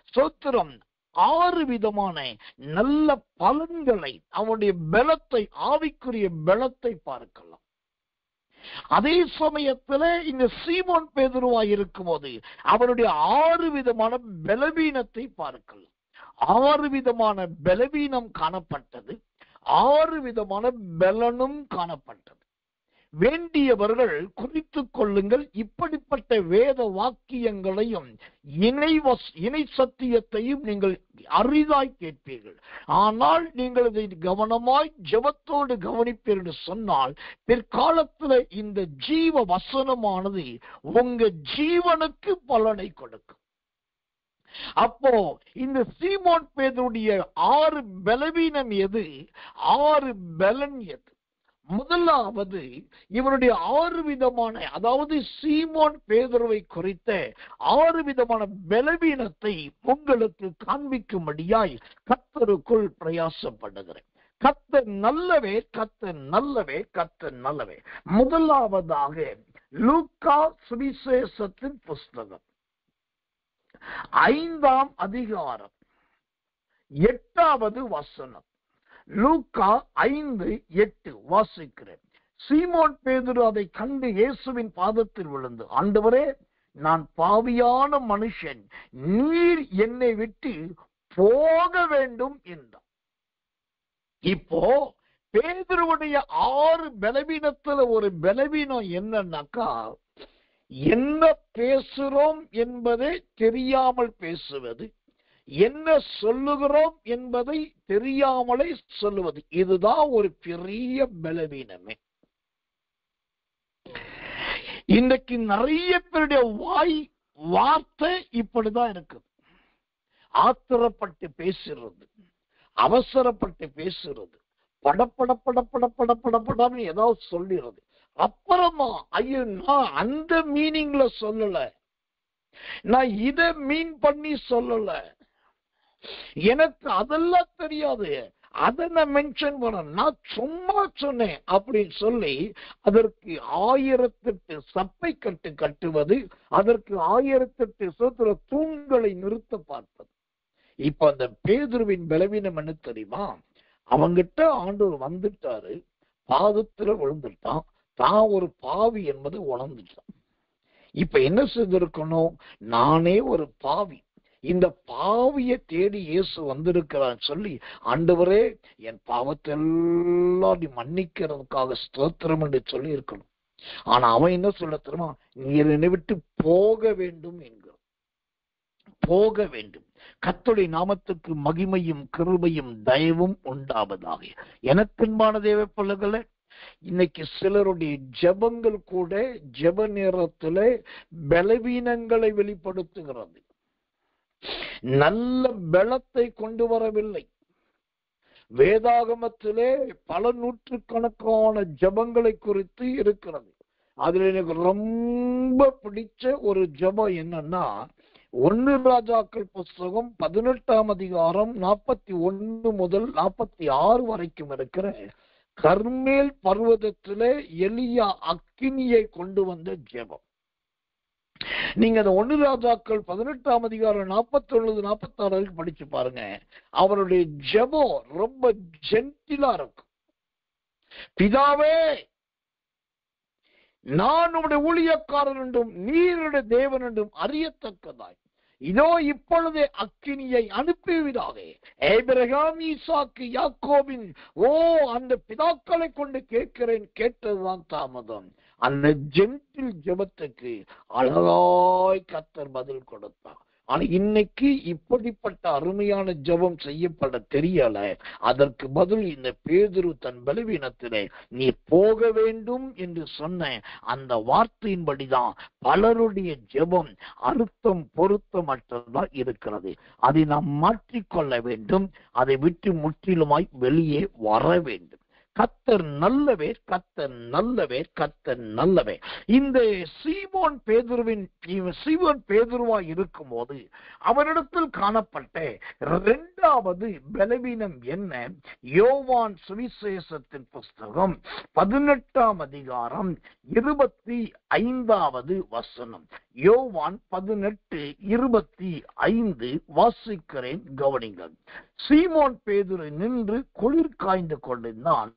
ஸ்தோத்திரம் 6 விதமான நல்ல பலன்களை, அவனுடைய பலத்தை, ஆவிக்குரிய பலத்தை பார்க்கலாம். அதே சமயத்துல இந்த சீமோன் பேதுருவாய் இருக்கும் போது அவனுடைய 6 விதமான பலவீனத்தை பார்க்கலாம். 6 விதமான பலவீனம் காணப்பட்டது, 6 விதமான பலனும் காணப்பட்டது. வேண்டியவர்கள் குறித்துக் கொள்ளுங்கள். இப்படிப்பட்ட வேத வாக்கியங்களையும் இணை சத்தியத்தையும் நீங்கள் அரிதாய் கேட்பீர்கள். ஆனால் நீங்கள் இதை கவனமாய் ஜெபத்தோடு கவனிப்பீர்கள் என்று சொன்னால் பிற்காலத்தில் இந்த ஜீவ வசனமானது உங்க ஜீவனுக்கு பலனை கொடுக்கும். அப்போ இந்த சீமோன் பேதுருடைய 6 பலவீனம் எது, 6 பலன் எது? முதலாவது, இவனுடைய 6 விதமான, அதாவது சீமோன் பேதுருவை குறித்த 6 விதமான பலவீனத்தை உங்களுக்கு காண்பிக்கும்படியாய் கர்த்தருக்குள் பிரயாசப்படுகிறேன். கர்த்தர் நல்லவே, கர்த்தர் நல்லவே, கர்த்தர் நல்லவே. முதலாவதாக லூக்கா சுவிசேஷத்தின் புஸ்தகம் 5ஆம் அதிகாரம் 8வது வசனம். லூக்கா 5:8 வாசிக்கிறேன். சீமோன் பேதுரு அதை கண்டு இயேசுவின் பாதத்தில் விழுந்து, ஆண்டவரே, நான் பாவியான மனுஷன், நீர் என்னை விட்டு போக வேண்டும் என்றான். இப்போ பேதுருவுடைய 6 பலவீனத்துல ஒரு பலவீனம் என்னன்னாக்கா, என்ன பேசுறோம் என்பதை தெரியாமல் பேசுவது, என்ன சொல்லுகிறோம் என்பதை தெரியாமலே சொல்லுவது. இதுதான் ஒரு பெரிய பலவீனமே. இன்றைக்கு நிறைய பேருடைய வார்த்தை இப்படிதான் இருக்குது. ஆத்திரப்பட்டு பேசுறது, அவசரப்பட்டு பேசுறது, படப்படன்னு ஏதாவது சொல்லிடுறது. அப்புறமா ஐயோ நான் அந்த மீனிங்ல சொல்லல, நான் இத மீன் பண்ணி சொல்லல, எனக்கு அதெல்லாம் தெரியாது, அதை நான் மென்ஷன் பண்ண, நான் சும்மா சொன்னேன் அப்படின்னு சொல்லி அதற்கு 1008 சப்பை கட்டுவது, அதற்கு 1008 தூண்களை நிறுத்த பார்ப்பது. இப்ப அந்த பேதுருவின் பலவீனம் என்ன தெரியுமா? அவங்கிட்ட ஆண்டவர் வந்துட்டாரு, பாதத்துல விழுந்துட்டான், தான் ஒரு பாவி என்பது உணர்ந்துட்டான். இப்ப என்ன செய்திருக்கணும்? நானே ஒரு பாவி, இந்த பாவிய தேடி இயேசு வந்திருக்கிறான்னு சொல்லி, ஆண்டவரே என் பாவத்தை எல்லாம் நீ மன்னிக்கிறதுக்காக ஸ்தோத்திரம் என்று சொல்லி இருக்கணும். ஆனா அவன் என்ன சொல்ல தெரியுமா? நீ என்னை விட்டு போக வேண்டும் என்கிறான். போக வேண்டும். கர்த்தருடைய நாமத்துக்கு மகிமையும் கிருபையும் தயவும் உண்டாவதாக. எனக்கன்பான தேவ பிள்ளைகளே, இன்னைக்கு சிலருடைய ஜெபங்கள் கூட ஜெப நேரத்துல பலவீனங்களை வெளிப்படுத்துகிறது, நல்ல பலத்தை கொண்டு வரவில்லை. வேதாகமத்திலே பல நூற்றுக்கணக்கான ஜெபங்களை குறித்து இருக்கிறது. அதுல எனக்கு ரொம்ப பிடிச்ச ஒரு ஜெபம் என்னன்னா, 1 ராஜாக்கள் புஸ்தகம் 18ஆம் அதிகாரம் 41 முதல் 46 வரைக்கும் இருக்கிற கர்மேல் பர்வதத்திலே எலியா அக்கினியை கொண்டு வந்த ஜெபம். நீங்க அந்த 1 ராஜாக்கள் 18ஆம் அதிகாரம் 41 46 வரைக்கும் படிச்சு பாருங்க. அவருடைய ஜெபம் ரொம்ப ஜென்டிலா இருக்கும். பிதாவே, நான் உம்முடைய ஊழியக்காரன் என்றும் நீருடைய தேவன் என்றும் அறியத்தக்கதாய் இதோ இப்பொழுதே அக்கினியை அனுப்பிவிடாக. ஆபிரகாம், ஈசாக்கு, யாக்கோபின் அந்த பிதாக்களை கொண்டு கேட்கிறேன், கேட்டதுதான் தாமதம். அந்த ஜென்டில் ஜெபத்துக்கு அழகாய் கர்த்தர் பதில் கொடுத்தார். ஆனா இன்னைக்கு இப்படிப்பட்ட அருமையான ஜெபம் செய்யப்பட தெரியல. அதற்கு பதில் இந்த பேதுரு தன் பலவீனத்திலே நீ போக வேண்டும் என்று சொன்ன அந்த வார்த்தையின்படிதான் பலருடைய ஜெபம் அர்த்தம் பொருத்தமற்றதா இருக்கிறது. அதை நாம் மாற்றிக்கொள்ள வேண்டும். அதை விட்டு முற்றிலுமாய் வெளியே வர வேண்டும். கர்த்தர் நல்லவர், கர்த்தர் நல்லவர், கர்த்தர் நல்லவர். இந்த சீமோன் பேதுருவாய் இருக்கும் போது அவரிடத்தில் காணப்பட்ட 2வது பலவீனம் என்ன? யோவான் சுவிசேஷத்தின் புஸ்தகம் 18ஆம் அதிகாரம் 25வது வசனம். யோவான் 18:25 வாசிக்கிறேன், கவனிங்கள். சீமோன் பேதுரு நின்று குளிர் காய்ந்து கொண்டிருந்தான்.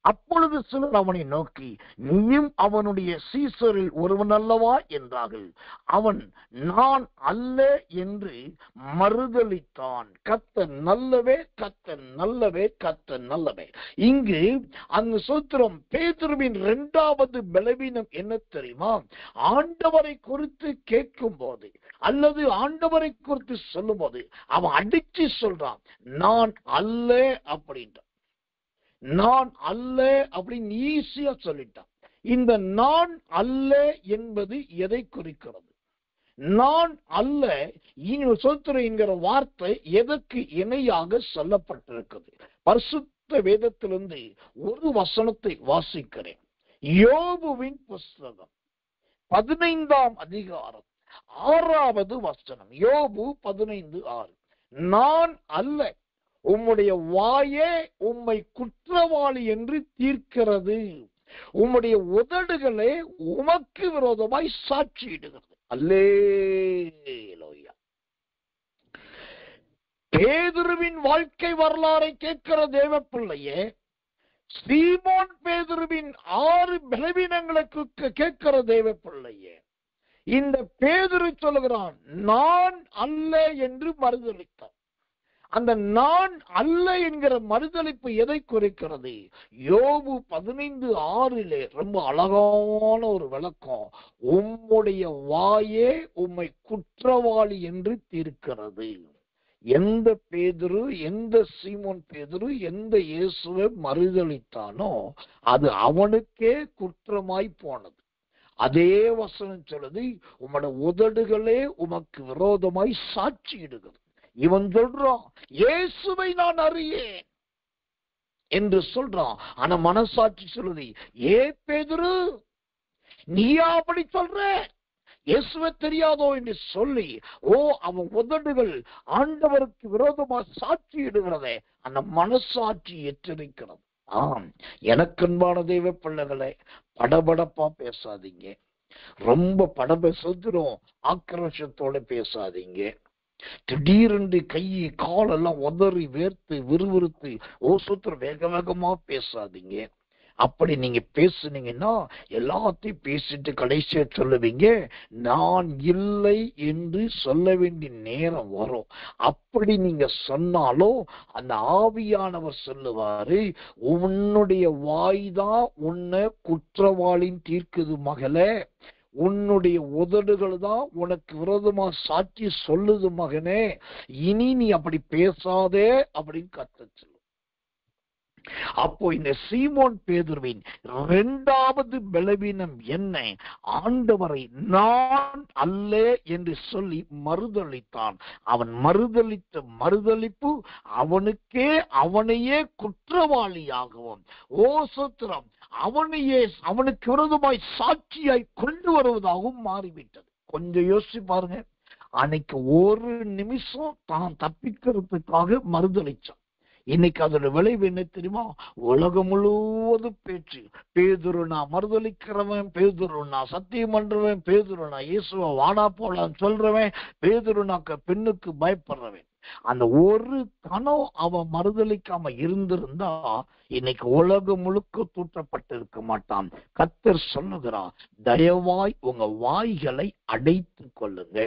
அப்பொழுது சிலர் அவனை நோக்கி, நீயும் அவனுடைய சீசரில் ஒருவன் அல்லவா என்றார்கள். அவன் நான் அல்ல என்று மறுதலித்தான். கர்த்தர் நல்லவே, கர்த்தர் நல்லவே, கர்த்தர் நல்லவே. இங்கு அந்த சூத்திரம் பேதுருவின் 2வது பலவீனம் என்ன தெரியுமா? ஆண்டவரை குறித்து கேட்கும் போது அல்லது ஆண்டவரை குறித்து சொல்லும் போது அவன் அடிச்சு சொல்றான், நான் அல்ல அப்படின்றான். நான் அல்ல அப்படின்னு ஈஸியா சொல்லிட்டான். இந்த நான் அல்ல என்பது எதை குறிக்கிறது? நான் அல்ல என்கிற வார்த்தை எதற்கு இணையாக சொல்லப்பட்டிருக்கிறது? பரிசுத்த வேதத்திலிருந்து ஒரு வசனத்தை வாசிக்கிறேன். யோபுவின் புஸ்தகம் 15ஆம் அதிகாரம் 6வது வசனம். யோபு 15:6. நான் அல்ல, உம்முடைய வாயே உம்மை குற்றவாளி என்று தீர்க்கிறது, உம்முடைய உதடுகளே உமக்கு விரோதமாய் சாட்சியிடுகிறது. அல்லேலூயா. பேதுருவின் வாழ்க்கை வரலாறை கேட்கிற தேவ பிள்ளையே, சீமோன் பேதுருவின் 6 பலவீனங்களுக்கு கேட்கிற தேவ பிள்ளையே, இந்த பேதுரு சொல்லுகிறான் நான் அல்ல என்று மறுதலித்தான். அந்த நான் அல்ல என்கிற மறுதலிப்பு எதை குறிக்கிறது? யோபு 15:6 ரொம்ப அழகான ஒரு விளக்கம். உம்முடைய வாயே உம்மை குற்றவாளி என்று தீர்க்கிறது. எந்த பேதுரு, எந்த சீமோன் பேதுரு எந்த இயேசுவை மறுதலித்தானோ அது அவனுக்கே குற்றமாய் போனது. அதே வசனம் சொல்லுது, உம்மோட உதடுகளே உமக்கு விரோதமாய் சாட்சியிடுகிறது. இவன் சொல்றான், இயேசுவை நான் அறியேன் என்று சொல்றான். ஆனா மனசாட்சி சொல்லுது, ஏ பேதுரு, நீயா அப்படி சொல்ற? இயேசுவை தெரியாதோ என்று சொல்லி அவன் உதடுகள் ஆண்டவருக்கு விரோதமா சாட்சியிடுகிறதே, அந்த மனசாட்சி எச்சரிக்கிறது. எனக்கு அன்பான தெய்வ பிள்ளைகளே, படபடப்பா பேசாதீங்க. ரொம்ப படபெசுத்திரும் ஆக்கிரோஷத்தோட பேசாதீங்க. திடீரென்று கை காலெல்லாம் உதறி வேர்த்து விறுவிறுத்து சுத்திரம் வேக வேகமா பேசாதீங்க. அப்படி நீங்க பேசுனீங்கன்னா எல்லாத்தையும் பேசிட்டு கடைசியா சொல்லுவீங்க, நான் இல்லை என்று சொல்ல வேண்டிய நேரம் வரும். அப்படி நீங்க சொன்னாலும் அந்த ஆவியானவர் சொல்லுவாரு, உன்னுடைய வாய்தான் உன்னை குற்றவாளின்னு தீர்க்குது மகளே, உன்னுடைய உதடுகள் தான் உனக்கு விரோதமா சாட்சி சொல்லுது மகனே, இனி நீ அப்படி பேசாதே அப்படின்னு கத்த. அப்போ இந்த சீமோன் பேதுருவின் இரண்டாவது பலவீனம் என்ன? ஆண்டவரை நான் அல்ல என்று சொல்லி மறுதலித்தான். அவன் மறுதலித்த மறுதலிப்பு அவனையே குற்றவாளியாகவும் சோத்திரம் அவனுக்கு விரோதமாய் சாட்சியாய் கொண்டு வருவதாகவும் மாறிவிட்டது. கொஞ்சம் யோசிச்சு பாருங்க. அன்னைக்கு ஒரு நிமிஷம் தான் தப்பிக்கிறதுக்காக மறுதலிச்சான். இன்னைக்கு அதோட விளைவு என்ன தெரியுமா? உலகம் முழுவதும் பேச்சு. பேதுரு நான் மறுதலிக்கிறவன், பேதுரு நான் சத்தியம் பண்றவன், பேதுரு நான் இயேசுவை வாடா போலான்னு சொல்றவன், பேதுரு நான் பெண்ணுக்கு பயப்படுறவன். அந்த ஒரு கணம் அவன் மறுதலிக்காம இருந்திருந்தா இன்னைக்கு உலகம் முழுக்க தூற்றப்பட்டு இருக்க மாட்டான். கர்த்தர் சொல்லுகிறான், தயவாய் உங்க வாய்களை அடைத்து கொள்ளுங்க.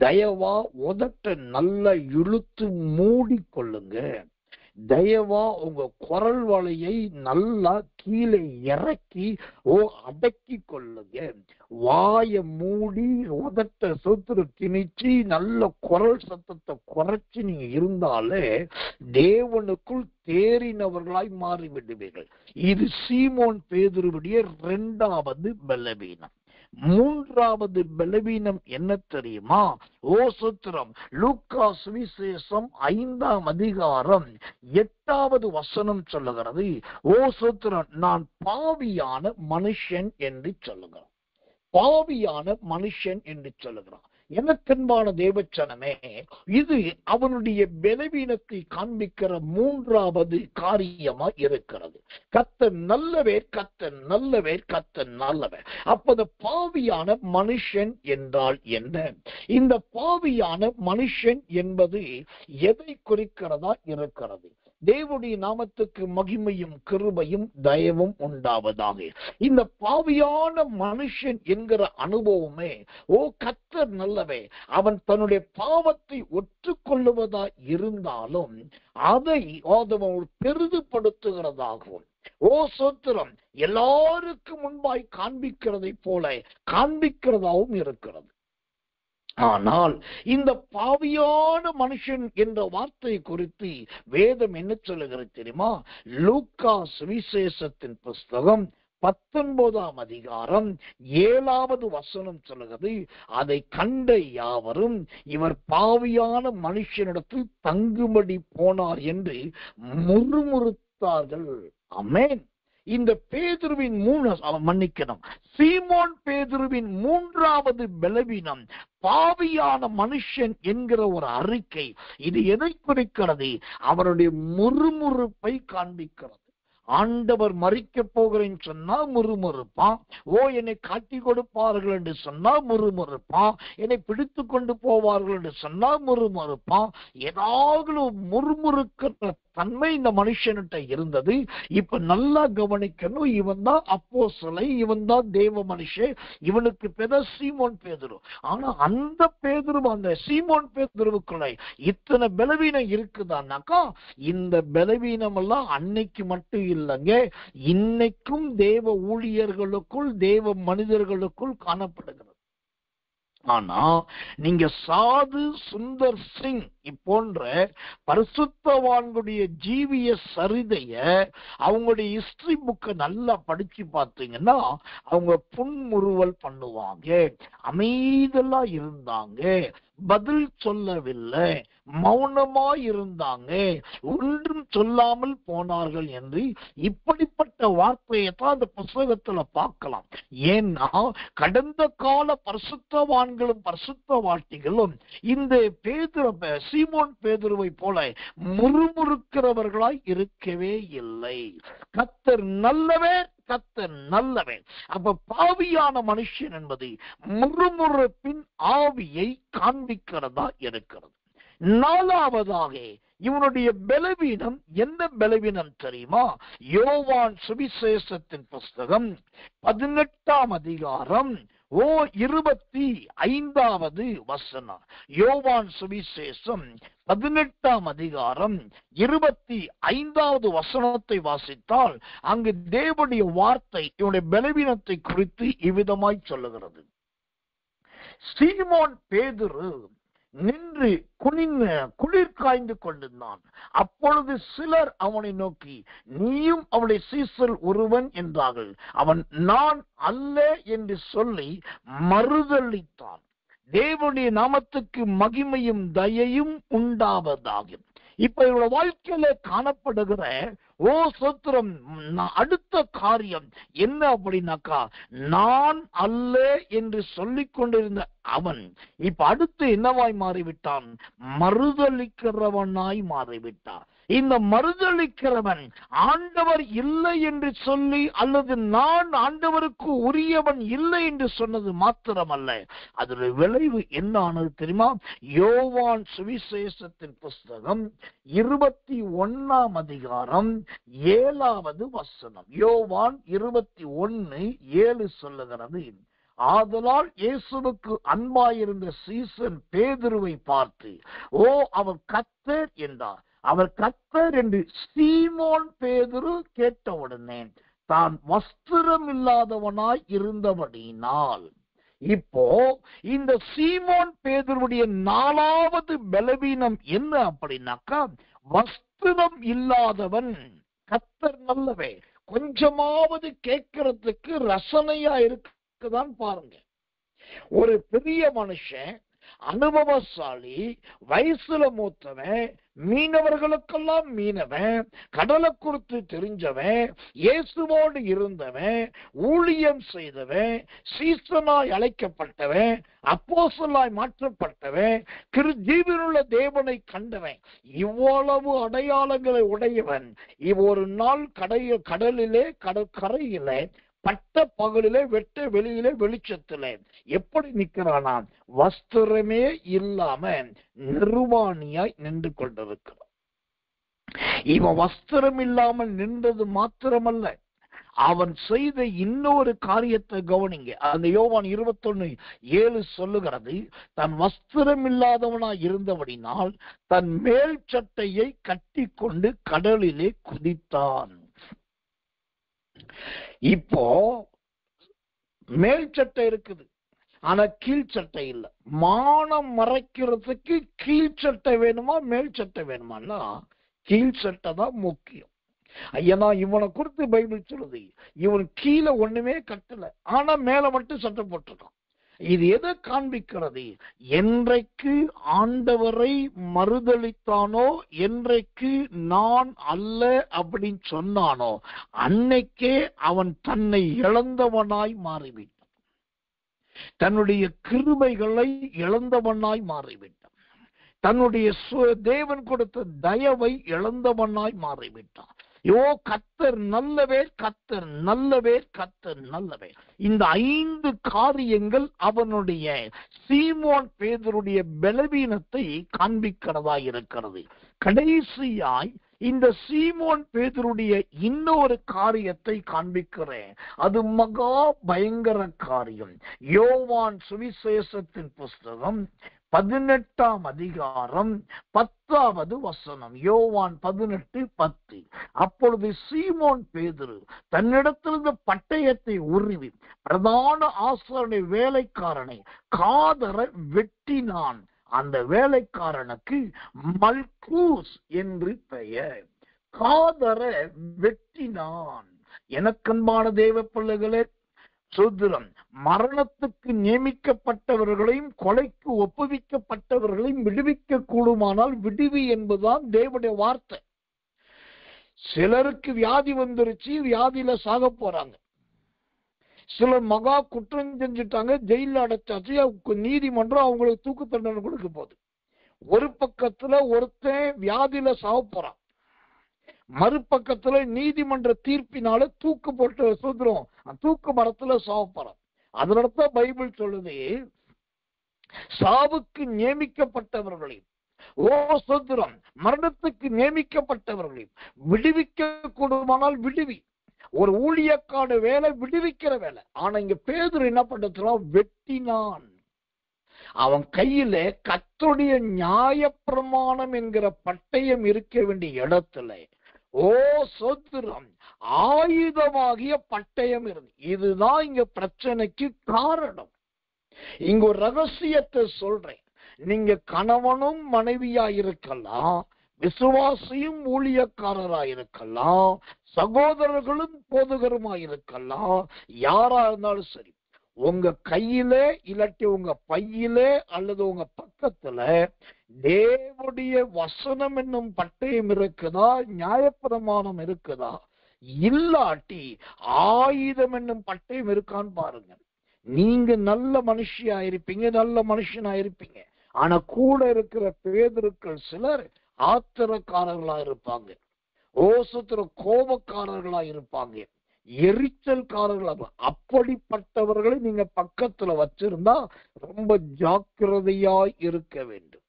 தயவா உதட்ட நல்லா இழுத்து மூடி கொள்ளுங்க. தயவா உங்க குரல் வலையை நல்லா கீழே இறக்கி அடக்கி கொள்ளுங்க. வாய மூடி உதட்ட சொத்துரு திணிச்சு நல்ல குரல் சத்தத்தை குறைச்சு நீங்க இருந்தாலே தேவனுக்குள் தேறினவர்களாய் மாறிவிடுவீர்கள். இது சீமோன் பேதுருவுடைய இரண்டாவது பலவீனம். மூன்றாவது பலவீனம் என்ன தெரியுமா? சோத்திரம் லூக்கா சுவிசேஷம் 5ஆம் அதிகாரம் 8வது வசனம் சொல்லுகிறது, சோத்திரம் நான் பாவியான மனுஷன் என்று சொல்லுகிறான். பாவியான மனுஷன் என்று சொல்லுகிறான். எனக்கன்பான தேவச்சனமே, இது அவனுடைய பலவீனத்தை காண்பிக்கிற மூன்றாவது காரியமா இருக்கிறது. கர்த்தர் நல்லவர், கர்த்தர் நல்லவர், கர்த்தர் நல்லவர். அப்ப பாவியான மனுஷன் என்றால் என்ன? இந்த பாவியான மனுஷன் என்பது எதை குறிக்கிறதா இருக்கிறது? தேவனுடைய நாமத்துக்கு மகிமையும் கிருபையும் தயவும் உண்டாவதாக. இந்த பாவியான மனுஷன் என்கிற அனுபவமே கர்த்தர் நல்லவே. அவன் தன்னுடைய பாவத்தை ஒற்றுக்கொள்ளுவதா இருந்தாலும் அதை பெரிதுபடுத்துகிறதாகவும் சோத்திரம் எல்லாருக்கும் முன்பாய் காண்பிக்கிறதை போல காண்பிக்கிறதாகவும் இருக்கிறது. ஆனால் இந்த பாவியான மனுஷன் என்ற வார்த்தை குறித்து வேதம் என்ன சொல்லுகிறது தெரியுமா? லூக்கா சுவிசேஷத்தின் புஸ்தகம் 19ஆம் அதிகாரம் 7வது வசனம் சொல்லுகிறது, அதை கண்ட யாவரும் இவர் பாவியான மனுஷனிடத்தில் தங்கும்படி போனார் என்று முறுமுறுத்தார்கள். ஆமென். இந்த பேதுருவின் மன்னிக்கணும், சீமோன் பேதுருவின் மூன்றாவது பலவீனம் பாவியான மனுஷன் என்கிற ஒரு அறிக்கை. இது எதை குறிக்கிறது? அவருடைய முறுமுறுப்பை காண்பிக்கிறது. ஆண்டவர் மறிக்க போகிறேன்னு சொன்னா முறுமுறுப்பான். என்னை காட்டி கொடுப்பார்கள் என்று சொன்னா முறுமுறுப்பான். என்னை பிடித்து கொண்டு போவார்கள் என்று சொன்னா முறுமுறுப்பான். ஏதாவது முறுமுறுக்கிற தன்மை இந்த மனுஷன்கிட்ட இருந்தது. இப்ப நல்லா கவனிக்கணும், இவன் தான் அப்போஸ்தலன், இவன் தான் தேவ மனுஷன், இவனுக்கு பேர் சீமோன் பேதுரு. ஆனா அந்த பேதுரு, அந்த சீமோன் பேதுருவுக்குள்ள இத்தனை பலவீனம் இருக்குதான்னாக்கா, இந்த பலவீனம் எல்லாம் அன்னைக்கு மட்டும் இல்லைங்க, இன்னைக்கும் தேவ ஊழியர்களுக்குள், தேவ மனிதர்களுக்குள் காணப்படுகிறது. ஆனா நீங்க சாது சுந்தர் சிங் போன்ற பரிசுத்தவான்களுடைய ஜீவிய சரிதைய, அவங்களுடைய ஹிஸ்டரி புக்கை நல்லா படிச்சு பார்த்தீங்கன்னா, அவங்க புன்முறுவல் பண்ணுவாங்க, அமைதலா இருந்தாங்க, பதில் சொல்லவில்லை, மௌனமா இருந்தாங்க, ஒன்றும் சொல்லாமல் போனார்கள் என்று இப்படிப்பட்ட வார்த்தையை தான் அந்த புத்தகத்துல பார்க்கலாம். ஏன்னா கடந்த கால பரிசுத்தவான்களும் பரிசுத்தவாட்டிகளும் இந்த சீமோன் பேதுருவை போல முறுமுறுக்கிறவர்களாய் இருக்கவே இல்லை. கர்த்தர் நல்லவர், கர்த்தர் நல்லவர். அப்ப பாவியான மனுஷன் என்பது முறுமுறுப்பின் ஆவியை காண்பிக்கிறதா இருக்கிறது. நாலாவதாக இவனுடைய பலவீனம் என்ன பலவீனம் தெரியுமா? யோவான் சுவிசேஷத்தின் புஸ்தகம் 18ஆம் அதிகாரம் 25வது வசனம். யோவான் சுவிசேஷம் 18ஆம் அதிகாரம் 25வது வசனத்தை வாசித்தால் அங்கு தேவனுடைய வார்த்தை இவனுடைய பலவீனத்தை குறித்து இவ்விதமாய் சொல்லுகிறது. சீமோன் பேதுரு நின்று குளிர் காய்ந்து கொண்டிருந்தான். அப்பொழுது சிலர் அவனை நோக்கி, நீயும் அவனுடைய சீசர் ஒருவன் என்றார்கள். அவன் நான் அல்ல என்று சொல்லி மறுதலித்தான். தேவனுடைய நாமத்துக்கு மகிமையும் தயையும் உண்டாவதாக. இப்ப இவரோட வாழ்க்கையில காணப்படுகிற சோத்திரம் அடுத்த காரியம் என்ன அப்படின்னாக்கா, நான் அல்ல என்று சொல்லிக் கொண்டிருந்த அவன் இப்ப அடுத்து என்னவாய் மாறிவிட்டான்? மறுதலிக்கிறவனாய் மாறிவிட்டான். இந்த மறுதலிக்கிறவன் ஆண்டவர் இல்லை என்று சொல்லி, அல்லது நான் ஆண்டவருக்கு உரியவன் இல்லை என்று சொன்னது மாத்திரமல்ல, அதோட விளைவு என்ன ஆனது தெரியுமா? யோவான் சுவிசேஷத்தின் புஸ்தகம் 21ஆம் அதிகாரம் 7வது வசனம். யோவான் 21:7 சொல்லுகிறது, ஆதலால் இயேசுவுக்கு அன்பாயிருந்த சீசன் பேதுருவை பார்த்து, அவர் கர்த்தர் என்றார். அவர் கர்த்தர் என்று சீமோன் பேதுரு கேட்டவுடனே தான் வஸ்திரம் இல்லாதவனாய் இருந்தபடியினால், இப்போ இந்த சீமோன் பேதுருடைய 4வது பலவீனம் என்ன அப்படின்னாக்கா, வஸ்திரம் இல்லாதவன். கர்த்தர் நல்லவே, கொஞ்சமாவது கேட்கறதுக்கு ரசனையா இருக்குதான் பாருங்க. ஒரு பெரிய மனுஷன், அனுபவசாலி, வயசுல மூத்தவன், மீனவர்களுக்கெல்லாம் மீனவன், கடலை குறித்து தெரிஞ்சவன், இயேசுவோடு இருந்தவன், ஊழியம் செய்தவன், சீசனாய் அழைக்கப்பட்டவன், அப்போஸ்தலனாய் மாற்றப்பட்டவன், ஜீவனுள்ள தேவனை கண்டவன், இவ்வளவு அடையாளங்களை உடையவன், ஒரு நாள் கடலிலே கடற்கரையிலே பட்ட பகலிலே வெட்ட வெளியிலே வெளிச்சத்திலே எப்படி நிற்கிறானா? வஸ்திரமே இல்லாம நிர்வாணியாய் நின்று கொண்டிருக்கிறான். இவன் வஸ்திரம் இல்லாமல் நின்றது மாத்திரமல்ல, அவன் செய்த இன்னொரு காரியத்தை கவனிங்க. அந்த யோவான் 21:7 சொல்லுகிறது, தன் வஸ்திரம் இல்லாதவனாய் இருந்தபடினால் தன் மேல் சட்டையை கட்டி கொண்டு கடலிலே குதித்தான். இப்போ மேல் சட்டை இருக்குது, ஆனா கீழ் சட்டை இல்லை. மானம் மறைக்கிறதுக்கு கீழ் சட்டை வேணுமா மேல் சட்டை வேணுமான்னா கீழ் சட்டை தான் முக்கியம். ஐயா, இவனை குறித்து பைபிள் சொல்லுது, இவன் கீழே ஒண்ணுமே கட்டல, ஆனா மேல மட்டும் சட்டை போட்டிருக்கான். இது எதை காண்பிக்கிறது? என்றைக்கு ஆண்டவரை மறுதலித்தானோ, என்றைக்கு நான் அல்ல அப்படின்னு சொன்னானோ, அன்னைக்கே அவன் தன்னை இழந்தவனாய் மாறிவிட்டான். தன்னுடைய கிருபைகளை இழந்தவனாய் மாறிவிட்டான். தன்னுடைய தேவன் கொடுத்த தயவை இழந்தவனாய் மாறிவிட்டான். கர்த்தர் நல்லவர், கர்த்தர் நல்லவர், கர்த்தர் நல்லவர். இந்த 5 காரியங்கள் அவனுடைய சீமோன் பேதுருடைய பலவீனத்தை காண்பிக்கிறதா இருக்கிறது. கடைசியாய் இந்த சீமோன் பேதுருடைய இன்னொரு காரியத்தை காண்பிக்கிறேன். அது மகா பயங்கர காரியம். யோவான் சுவிசேஷத்தின் புஸ்தகம் 18ஆம் அதிகாரம் 10வது வசனம். யோவான் 18:10. அப்பொழுது சீமோன் பேதுரு தன்னிடத்திலிருந்த பட்டயத்தை உருவி பிரதான ஆசாரிய வேலைக்காரனை காதர வெட்டினான். அந்த வேலைக்காரனுக்கு மல்கூஸ் என்று பெயர். காதர வெட்டினான். எனக்கன்பான தேவ பிள்ளைகளே, சோதரம் மரணத்துக்கு நியமிக்கப்பட்டவர்களையும் கொலைக்கு ஒப்புவிக்கப்பட்டவர்களையும் விடுவிக்க கூடுமானால் விடுவி என்பதுதான் தேவனுடைய வார்த்தை. சிலருக்கு வியாதி வந்துருச்சு, வியாதியில சாக போறாங்க. சிலர் மகா குற்றம் செஞ்சுட்டாங்க, ஜெயில அடைச்சாச்சு, நீதிமன்றம் அவங்களுக்கு தூக்கு தண்டனை கொடுக்க போகுது. ஒரு பக்கத்துல ஒருத்தன் வியாதியில சாக போறான், மறுபக்கத்துல நீதிமன்ற தீர்ப்பினால தூக்கு போட்டு சொல்றோம், தூக்கு மரத்துல சாக போறான். அதனால பைபிள் சொல்லுது, சாவுக்கு நியமிக்கப்பட்டவர்களையும் சொல்றோம் மரணத்துக்கு நியமிக்கப்பட்டவர்களையும் விடுவிக்க கூடுமானால் விடுவி. ஒரு ஊழியக்கான வேலை விடுவிக்கிற வேலை. ஆனா இங்க பேதுரு என்ன பண்றான்? வெட்டினான். அவன் கையில கர்த்தருடைய நியாயப்பிரமாணம் என்கிற பட்டயம் இருக்க வேண்டிய இடத்துல சொத்திரம் ஆயுதமாகிய பட்டயம் இருந்து. இதுதான் இங்க பிரச்சனைக்கு காரணம். இங்க ஒரு ரகசியத்தை சொல்றேன். நீங்க கணவனும் மனைவியா இருக்கலாம், விசுவாசியும் ஊழியக்காரராயிருக்கலாம், சகோதரர்களும் போதகருமாயிருக்கலாம், யாரா இருந்தாலும் சரி, உங்க கையில இல்லாட்டி உங்க பையில அல்லது உங்க பக்கத்துல தேவனுடைய வசனம் என்னும் பட்டயம் இருக்குதா, நியாயப்பிரமாணம் இருக்குதா, இல்லாட்டி ஆயுதம் என்னும் பட்டயம் இருக்கான்னு பாருங்க. நீங்க நல்ல மனுஷியா இருப்பீங்க, நல்ல மனுஷனா இருப்பீங்க. ஆனா கூட இருக்கிற பேதுருக்கள் சிலர் ஆத்திரக்காரர்களா இருப்பாங்க, கோபக்காரர்களா இருப்பாங்க, எரிச்சல்காரர்களாக. அப்படிப்பட்டவர்களை நீங்க பக்கத்துல வச்சிருந்தா ரொம்ப ஜாக்கிரதையாய் இருக்க வேண்டும்.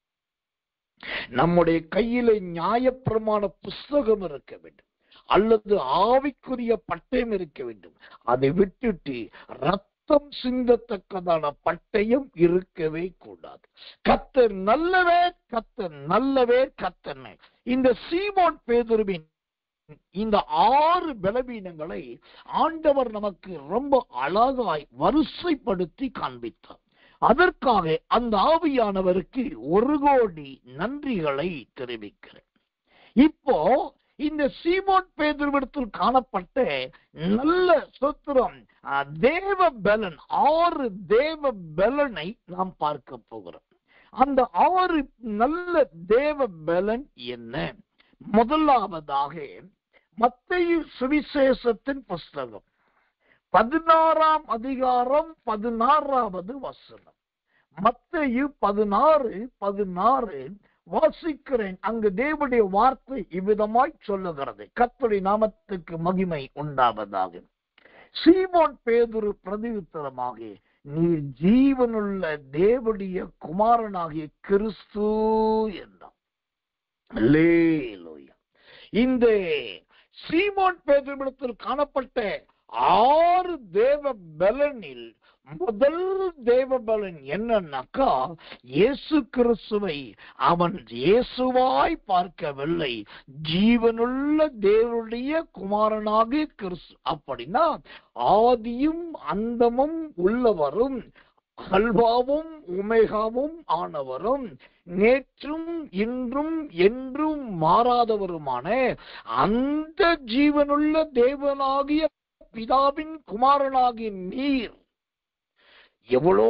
நம்முடைய கையில நியாயப்பிரமாண புஸ்தகம் இருக்க வேண்டும், அல்லது ஆவிக்குரிய பட்டயம் இருக்க வேண்டும். அதை விட்டுட்டு ரத்தம் சிந்தத்தக்கதான பட்டயம் இருக்கவே கூடாது. கர்த்தர் நல்லவர், கர்த்தர் நல்லவர், கர்த்தர். இந்த சீமோன் பேதுருவின் இந்த 6 பலவீனங்களை ஆண்டவர் நமக்கு ரொம்ப அழகாய் வரிசைப்படுத்தி காண்பித்தார். அதற்காக அந்த ஆவியானவருக்கு 1 கோடி நன்றிகளை தெரிவிக்கிறேன். இப்போ இந்த சீமோன் பேதுருவிடத்தில் காணப்பட்ட நல்ல சொத்திரம் தேவ பலன், 6 தேவ பலனை நாம் பார்க்க போகிறோம். அந்த 6 நல்ல தேவ பலன் என்ன? முதலாவதாக மத்தேயு சுவிசேஷத்தின் புஸ்தகம் 16ஆம் அதிகாரம் 16வது வசனம். மத்தேயு 16:16 வாசிக்கிறேன். அங்கு தேவனுடைய வார்த்தை இவ்விதமாய் சொல்லுகிறது. கர்த்தருடைய நாமத்துக்கு மகிமை உண்டாவதாக. சீமோன் பேதுரு பிரதியுத்தரமாக, நீர் ஜீவனுள்ள தேவனுடைய குமாரனாகிய கிறிஸ்து என்றார். அல்லேலூயா. இந்த சீமோன் பேதுருவிடத்தில் காணப்பட்ட 6 தேவ பலனில் முதல் தேவ பலன் என்னன்னாக்கா, இயேசு கிறிஸ்துவை அவன் இயேசுவாய் பார்க்கவில்லை, ஜீவனுள்ள தேவனுடைய குமாரனாக கிறிஸ்து. அப்படின்னா ஆதியும் அந்தமும் உள்ளவரும், அல்பாவும் உமேகாவும் ஆனவரும், நேற்றும் இன்றும் என்றும் மாறாதவருமான அந்த ஜீவனுள்ள தேவனாகிய பிதாவின் குமாரனாகிய நீர். எவ்வளோ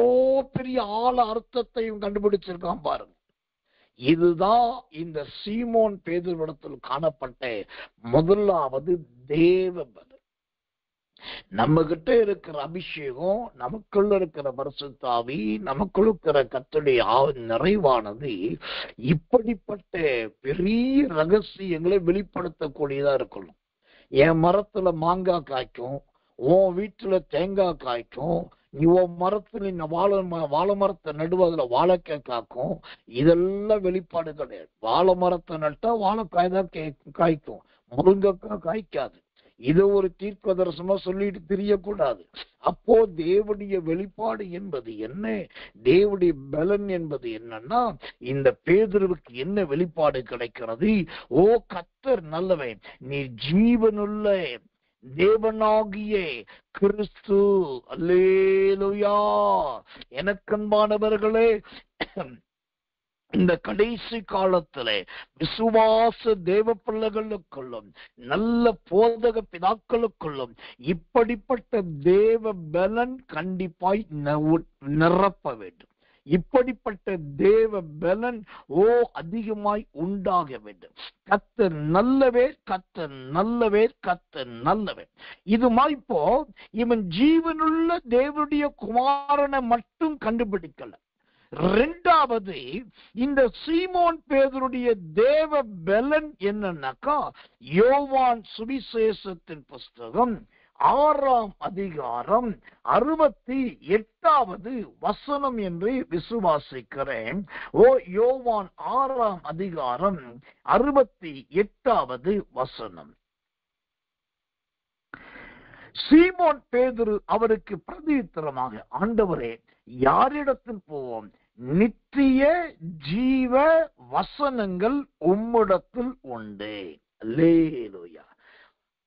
பெரிய ஆழ அர்த்தத்தையும் கண்டுபிடிச்சிருக்கான் பாருங்க. இதுதான் இந்த சீமோன் பேதுருவிடத்தில் காணப்பட்ட முதலாவது தேவ பலன். நம்ம கிட்ட இருக்கிற அபிஷேகம், நமக்குள்ள இருக்கிற பரிசுத்த ஆவி, நமக்குள்ள இருக்கிற கர்த்தருடைய நிறைவானது இப்படிப்பட்ட பெரிய ரகசியங்களை வெளிப்படுத்தக்கூடியதா இருக்கணும். என் மரத்துல மாங்காய் காய்க்கும், உன் வீட்டுல தேங்காய் காய்க்கும், மரத்துல வாழை மரத்தை நடுவதுல வாழைக்காய் காக்கும். இதெல்லாம் வெளிப்பாடு கிடையாது. வாழை மரத்தை நட்டா வாழைக்காய் தான் காய்க்கும், முருங்கைக்காய் காய்க்காது. இதை ஒரு தீர்க்க தரிசனமா சொல்லிட்டு தெரியக்கூடாது. அப்போ தேவனுடைய வெளிப்பாடு என்பது என்ன, தேவனுடைய பலன் என்பது என்னன்னா, இந்த பேதுருவுக்கு என்ன வெளிப்பாடு கிடைக்கிறது? ஓ கர்த்தர் நல்லவன், நீ ஜீவனுள்ள தேவனாகிய கிறிஸ்து. அல்லேலூயா. எனக்கன்பானவர்களே, இந்த கடைசி காலத்திலே விசுவாச தேவ பிள்ளைகளுக்குள்ளும் நல்ல போதக பிதாக்களுக்குள்ளும் இப்படிப்பட்ட தேவ பலன் கண்டிப்பாய் நிரப்ப வேண்டும். இப்படிப்பட்ட தேவ பலன் அதிகமாய் உண்டாக வேண்டும். கர்த்தர் நல்லவே, கர்த்தர் நல்லவே, கர்த்தர் நல்லவே. இதுமா இப்போ இவன் ஜீவனுள்ள தேவனுடைய குமாரனை மட்டும் கண்டுபிடிக்கல. இரண்டாவது, இந்த சீமோன் பேதுருடைய தேவ பலன் என்னன்னாக்கா, யோவான் சுவிசேஷத்தின் புஸ்தகம் 6ஆம் அதிகாரம் 68வது வசனம் என்று விசுவாசிக்கிறேன். யோவான் 6ஆம் அதிகாரம் 68வது வசனம். சீமோன் பேதுரு அவருக்கு பிரதியுத்தரமாக, ஆண்டவரே, யாரிடத்தில் போவோம்? நித்திய ஜீவ வசனங்கள் உம்மிடத்தில் உண்டு. அல்லேலூயா.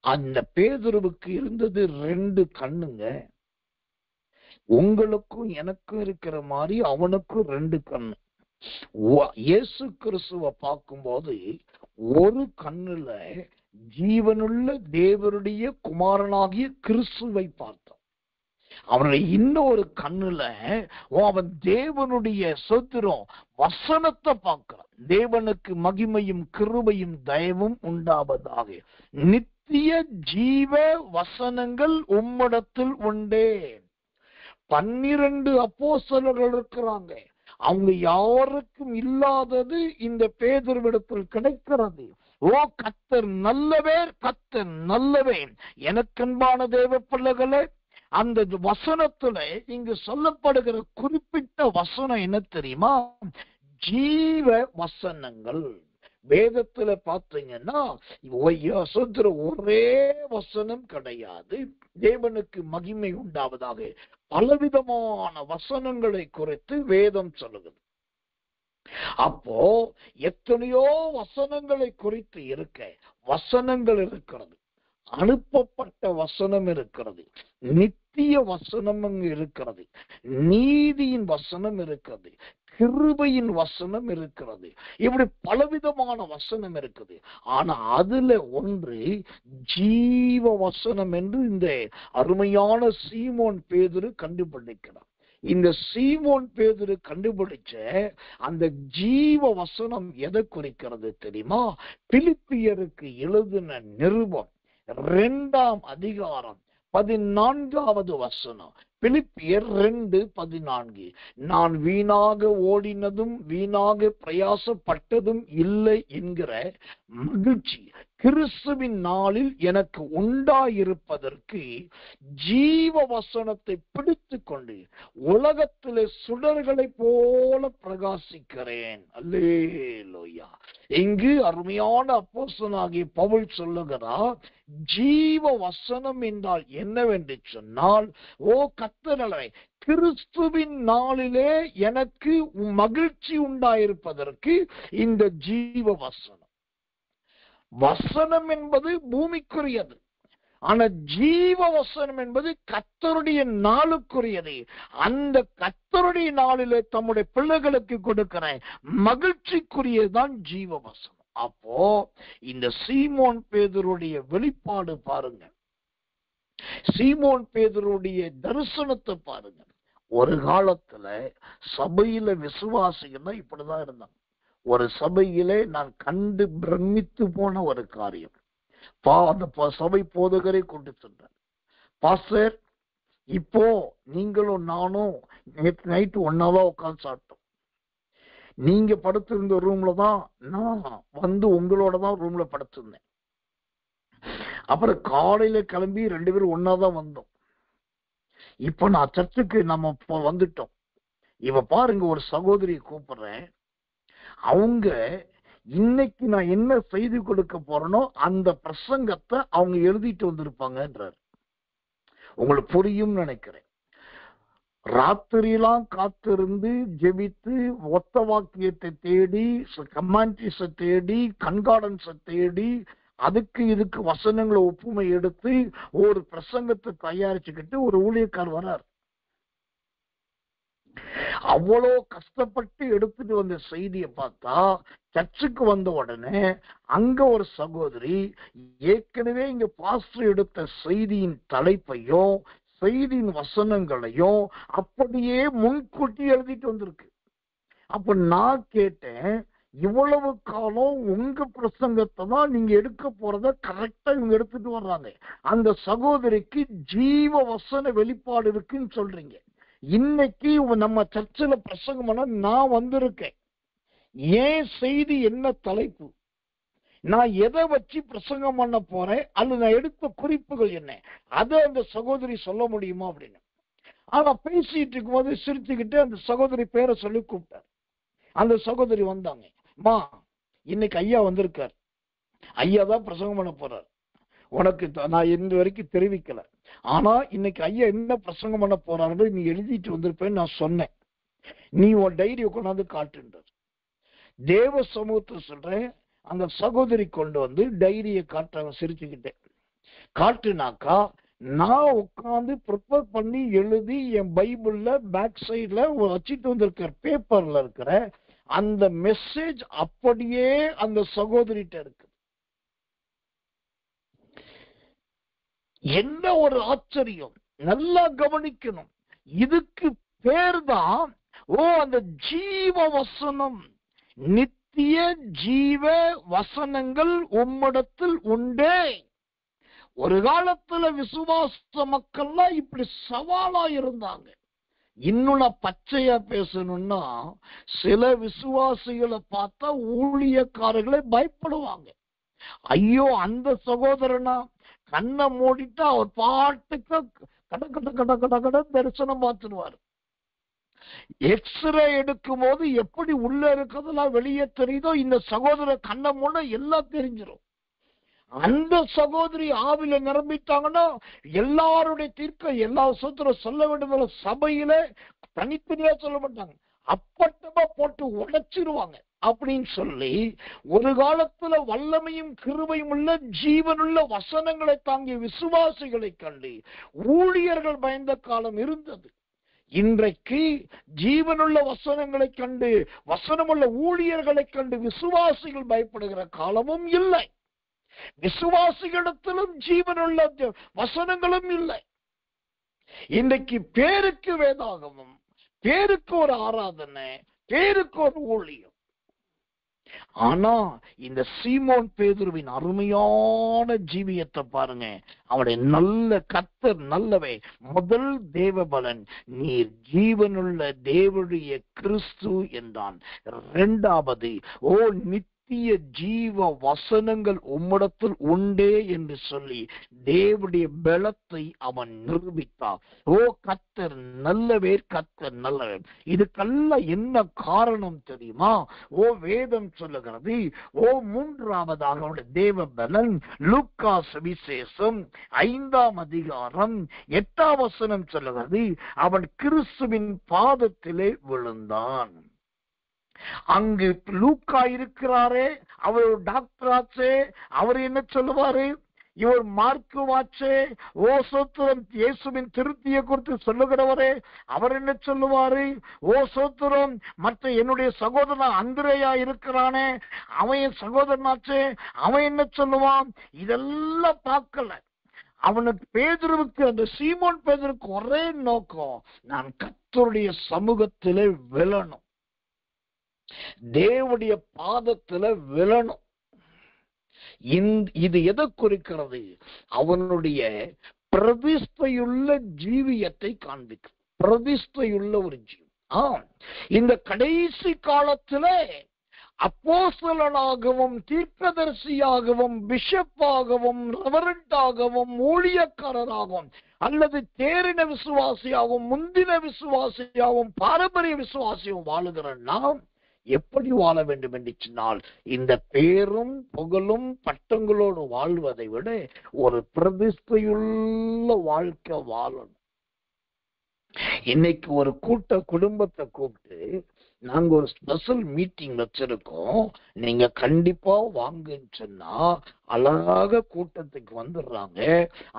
அந்த பேதுருவுக்கு இருந்தது 2 கண்ணுங்க. உங்களுக்கும் எனக்கும் இருக்கிற மாதிரி அவனுக்கும் 2 கண்ணு. இயேசு கிறிஸ்துவை பார்க்கும்போது ஒரு கண்ணுல ஜீவனுள்ள தேவனுடைய குமாரனாகிய கிறிஸ்துவை பார்த்தோம். அவனுடைய இன்னொரு கண்ணுல அவன் தேவனுடைய சொத்திரம் வசனத்தை பார்க்கிறான். தேவனுக்கு மகிமையும் கிருபையும் தயவும் உண்டாவதாக, நித்திய ஜீவ வசனங்கள் உம்மிடத்தில் உண்டே. 12 அப்போஸ்தலர்கள் இருக்கிறாங்க. அவங்க யாருக்கும் இல்லாதது இந்த பேதுருவிடத்தில் கிடைக்கிறது. கர்த்தர் நல்லவே, கர்த்தர் நல்லவே. எனக்கன்பான தேவ பிள்ளைகளே, அந்த வசனத்துல இங்கு சொல்லப்படுகிற குறிப்பிட்ட வசனம் என்ன தெரியுமா? ஜீவ வசனங்கள். வேதத்துல பாத்தீங்கன்னா ஒரே வசனம் கிடையாது. தேவனுக்கு மகிமை உண்டாவதாக பலவிதமான வசனங்களை குறித்து வேதம் சொல்லுகிறது. அப்போ எத்தனையோ வசனங்களை குறித்து இருக்க வசனங்கள் இருக்கிறது. அனுப்பப்பட்ட வசனம் இருக்கிறது, நித்திய வசனம் இருக்கிறது, நீதியின் வசனம் இருக்கிறது, கிருபையின் வசனம் இருக்கிறது. இப்படி பலவிதமான வசனம் இருக்குது. ஆனா அதுல ஒன்று ஜீவ வசனம் என்று இந்த அருமையான சீமோன் பேதுரு கண்டுபிடிக்கிறார். இந்த சீமோன் பேதுரு கண்டுபிடிச்ச அந்த ஜீவ வசனம் எதை குறிக்கிறது தெரியுமா? பிலிப்பியருக்கு எழுதின நிருபம் 2ஆம் அதிகாரம் 14வது வசனம். பிலிப்பியர் 2:14. நான் வீணாக ஓடினதும் வீணாக பிரயாசப்பட்டதும் இல்லை என்கிற மகிழ்ச்சி கிறிஸ்துவின் நாளில் எனக்கு உண்டாயிருப்பதற்கு ஜீவ வசனத்தை பிடித்து கொண்டு உலகத்திலே சுடர்களை போல பிரகாசிக்கிறேன். அல்லேலூயா. இங்கு அருமையான அப்போஸ்தலனாகிய பவுல் சொல்லுகிறார், ஜீவ வசனம் என்றால் என்னவென்று சொன்னால், கர்த்தரே, கிறிஸ்துவின் நாளிலே எனக்கு மகிழ்ச்சி உண்டாயிருப்பதற்கு இந்த ஜீவ வசனம். வசனம் என்பது பூமிக்குரியது, ஆனா ஜீவ வசனம் என்பது கர்த்தருடைய நாளுக்குரியது. அந்த கர்த்தருடைய நாளிலே தம்முடைய பிள்ளைகளுக்கு கொடுக்கிற மகிழ்ச்சிக்குரியதுதான் ஜீவ வசனம். அப்போ இந்த சீமோன் பேதுருடைய வெளிப்பாடு பாருங்க, சீமோன் பேதுருடைய தரிசனத்தை பாருங்க. ஒரு காலத்துல சபையில விசுவாசிகள் இப்படிதான் இருந்தாங்க. ஒரு சபையிலே நான் கண்டு பிரமித்து போன ஒரு காரியம், அந்த சபை போதகரை கொண்டு சென்றார். பாஸ்டர், இப்போ நீங்களும் நானும் நேற்று நைட்டு ஒன்னாதான் உட்கார்ந்து சாப்பிட்டோம். நீங்க படுத்திருந்த ரூம்ல தான் நான் வந்து உங்களோட தான் ரூம்ல படுத்திருந்தேன். அப்புறம் காலையில கிளம்பி 2 பேரும் ஒன்னாதான் வந்தோம். இப்ப நான் சர்ச்சுக்கு நம்ம வந்துட்டோம். இவ பாருங்க, ஒரு சகோதரியை கூப்பிடுறேன். அவங்க இன்னைக்கு நான் என்ன செய்தி கொடுக்க போறேனோ அந்த பிரசங்கத்தை அவங்க எழுதிட்டு வந்திருப்பாங்கன்றார். உங்களுக்கு புரியும் நினைக்கிறேன். ராத்திரியெல்லாம் காத்திருந்து ஜெபித்து ஒத்த வாக்கியத்தை தேடி, கமாண்டிஸை தேடி, கண்கார்டன்ஸை தேடி, அதுக்கு இதுக்கு வசனங்களை ஒப்புமை எடுத்து ஒரு பிரசங்கத்தை தயாரிச்சுக்கிட்டு ஒரு ஊழியக்கார் வரார். அவ்வளோ கஷ்டப்பட்டு எடுத்துட்டு வந்த செய்தியை பார்த்தா, சர்ச்சுக்கு வந்த உடனே அங்க ஒரு சகோதரி ஏற்கனவே இங்க பாஸ்டர் எடுத்த செய்தியின் தலைப்பையும் செய்தியின் வசனங்களையும் அப்படியே முன்கூட்டி எழுதிட்டு வந்திருக்கு. அப்ப நான் கேட்டேன், இவ்வளவு காலம் உங்க பிரசங்கத்தை தான் நீங்க எடுக்க போறத கரெக்டா இவங்க எடுத்துட்டு வர்றாங்க, அந்த சகோதரிக்கு ஜீவ வசன வெளிப்பாடு இருக்குன்னு சொல்றீங்க. இன்னைக்கு நம்ம சர்ச்சில் பிரசங்கம் பண்ண நான் வந்திருக்கேன். ஏன் செய்தி என்ன தலைப்பு, நான் எதை வச்சு பிரசங்கம் பண்ண போறேன், அல்லது நான் எடுத்த குறிப்புகள் என்ன, அதை அந்த சகோதரி சொல்ல முடியுமா அப்படின்னு. ஆனா பேசிட்டு இருக்கும் போது சிரிச்சுக்கிட்டு அந்த சகோதரி பேரை சொல்லி கூப்பிட்டார். அந்த சகோதரி வந்தாங்க. மா, இன்னைக்கு ஐயா வந்திருக்கார், ஐயா தான் பிரசங்கம் பண்ண போறார், உனக்கு நான் இந்த வரைக்கும் தெரிவிக்கல, ஆனா இன்னைக்கு ஐயா என்ன பிரசங்கம் பண்ண போறாரு நீ எழுதிட்டு வந்திருப்பேன்னு நான் சொன்னேன், நீ உன் டைரியை கொண்டாந்து காட்டுன்றது. தேவ சமூகத்தை சொல்றேன், அந்த சகோதரி கொண்டு வந்து டைரியை காட்டுறாங்க சிரிச்சுக்கிட்டே. காட்டுனாக்கா நான் உட்காந்து ப்ரிப்பேர் பண்ணி எழுதி என் பைபிள்ல பேக் சைட்ல வச்சுட்டு வந்திருக்கிற பேப்பர்ல இருக்கிற அந்த மெசேஜ் அப்படியே அந்த சகோதரிட்ட இருக்கு. என்ன ஒரு ஆச்சரியம்! நல்லா கவனிக்கணும். இதுக்கு பேர் தான் அந்த ஜீவ வசனம். நித்திய ஜீவ வசனங்கள் உம்மிடத்தில் உண்டே. ஒரு காலத்துல விசுவாச மக்கள்லாம் இப்படி சவாலா இருந்தாங்க. இன்னும் நான் பச்சையா பேசணும்னா, சில விசுவாசிகளை பார்த்தா ஊழியக்காரர்களே பயப்படுவாங்க. ஐயோ, அந்த சகோதரனா கண்ணை மூடிட்டா அவர் பாட்டுக்கு கட கட கட கட கட தரிசனம் பார்த்துடுவார். எக்ஸ்ரே எடுக்கும் போது எப்படி உள்ள இருக்கிறதெல்லாம் வெளியே தெரியுதோ, இந்த சகோதர கண்ணை மூட எல்லாம் தெரிஞ்சிடும். அந்த சகோதரி ஆவில நிரம்பிட்டாங்கன்னா எல்லாருடைய தீர்க்க எல்லா சூத்திரம் சொல்ல வேண்டும். சபையில தனித்தனியா சொல்ல மாட்டாங்க, அப்பட்டமா போட்டு உடைச்சிருவாங்க அப்படின்னு சொல்லி, ஒரு காலத்துல வல்லமையும் கிருபையும் உள்ள ஜீவனுள்ள வசனங்களை தாங்கிய விசுவாசிகளை கண்டு ஊழியர்கள் பயந்த காலம் இருந்தது. இன்றைக்கு ஜீவனுள்ள வசனங்களை கண்டு, வசனமுள்ள ஊழியர்களை கண்டு விசுவாசிகள் பயப்படுகிற காலமும் இல்லை. விசுவாசிகளிடத்திலும் ஜீவனுள்ள வசனங்களும் இல்லை. இன்றைக்கு பேருக்கு வேதாகமம், பேருக்கு ஒரு ஆராதனை, பேருக்கு ஒரு ஊழியம். ஆனா இந்த சீமோன் பேதுருவின் அருமையான ஜீவியத்தை பாருங்க. அவனுடைய நல்ல கர்த்தர் நல்லவே. முதல் தேவபலன், நீர் ஜீவனுள்ள தேவனுடைய கிறிஸ்து என்றான். இரண்டாவது, நித்திய ஜீவ வசனங்கள் உம்மிடத்தில் உண்டே என்று சொல்லி தேவனுடைய பலத்தை அவன் நிரூபித்தான். கர்த்தர் நல்லவே, கர்த்தர் நல்லவர். இதுக்கெல்லாம் என்ன காரணம் தெரியுமா? வேதம் சொல்லுகிறது. மூன்றாவதாக அவனுடைய தேவ பலன், லூக்கா சுவிசேஷம் 5ஆம் அதிகாரம் 8ஆம் வசனம் சொல்லுகிறது, அவன் கிறிஸ்துவின் பாதத்திலே விழுந்தான். அங்கு லூக்கா இருக்கிறாரே, அவர் டாக்டர் ஆச்சே, அவர் என்ன சொல்லுவாரு? இவர் மார்க்குவாச்சே, சோத்திரம் இயேசுவின் திருப்தியை குறித்து சொல்லுகிறவரே, அவர் என்ன சொல்லுவாரு? சோத்திரம் மற்ற என்னுடைய சகோதரன் அந்திரேயா இருக்கிறானே, அவன் என் சகோதரனாச்சே, அவன் என்ன சொல்லுவான்? இதெல்லாம் பார்க்கல. அவனுக்கு பேதுருவுக்கு, அந்த சீமோன் பேதுருக்கு ஒரே நோக்கம், நான் கர்த்தருடைய சமூகத்திலே விழணும், தேவனுடைய பாதத்துல விழணும். இது எதை குறிக்கிறது? அவனுடைய பிரதிஷ்டையுள்ள ஜீவியத்தை காண்பிக்கும். பிரதிஷ்டையுள்ள ஒரு ஜீவி. இந்த கடைசி காலத்துல அப்போஸ்தலனாகவும் தீர்க்கதரிசியாகவும் பிஷப்பாகவும் ரெவரண்டாகவும் ஊழியக்காரராகவும் அல்லது தேறின விசுவாசியாகவும் முந்தின விசுவாசியாகவும் பாரம்பரிய விசுவாசியாகவும் வாழுகிற நாம் எப்படி வாழ வேண்டும் என்று சொன்னால், இந்த பேரும் புகழும் பட்டங்களோடு வாழ்வதை விட ஒரு பிரதிஷ்டையுள்ள வாழ்க்கை வாழணும். இன்னைக்கு ஒரு குடும்பத்தை கூப்பிட்டு நாங்க ஒரு ஸ்பெஷல் மீட்டிங் வச்சிருக்கோம், நீங்க கண்டிப்பா வாங்கன்னு சொன்னா அழகாக கூட்டத்துக்கு வந்துடுறாங்க.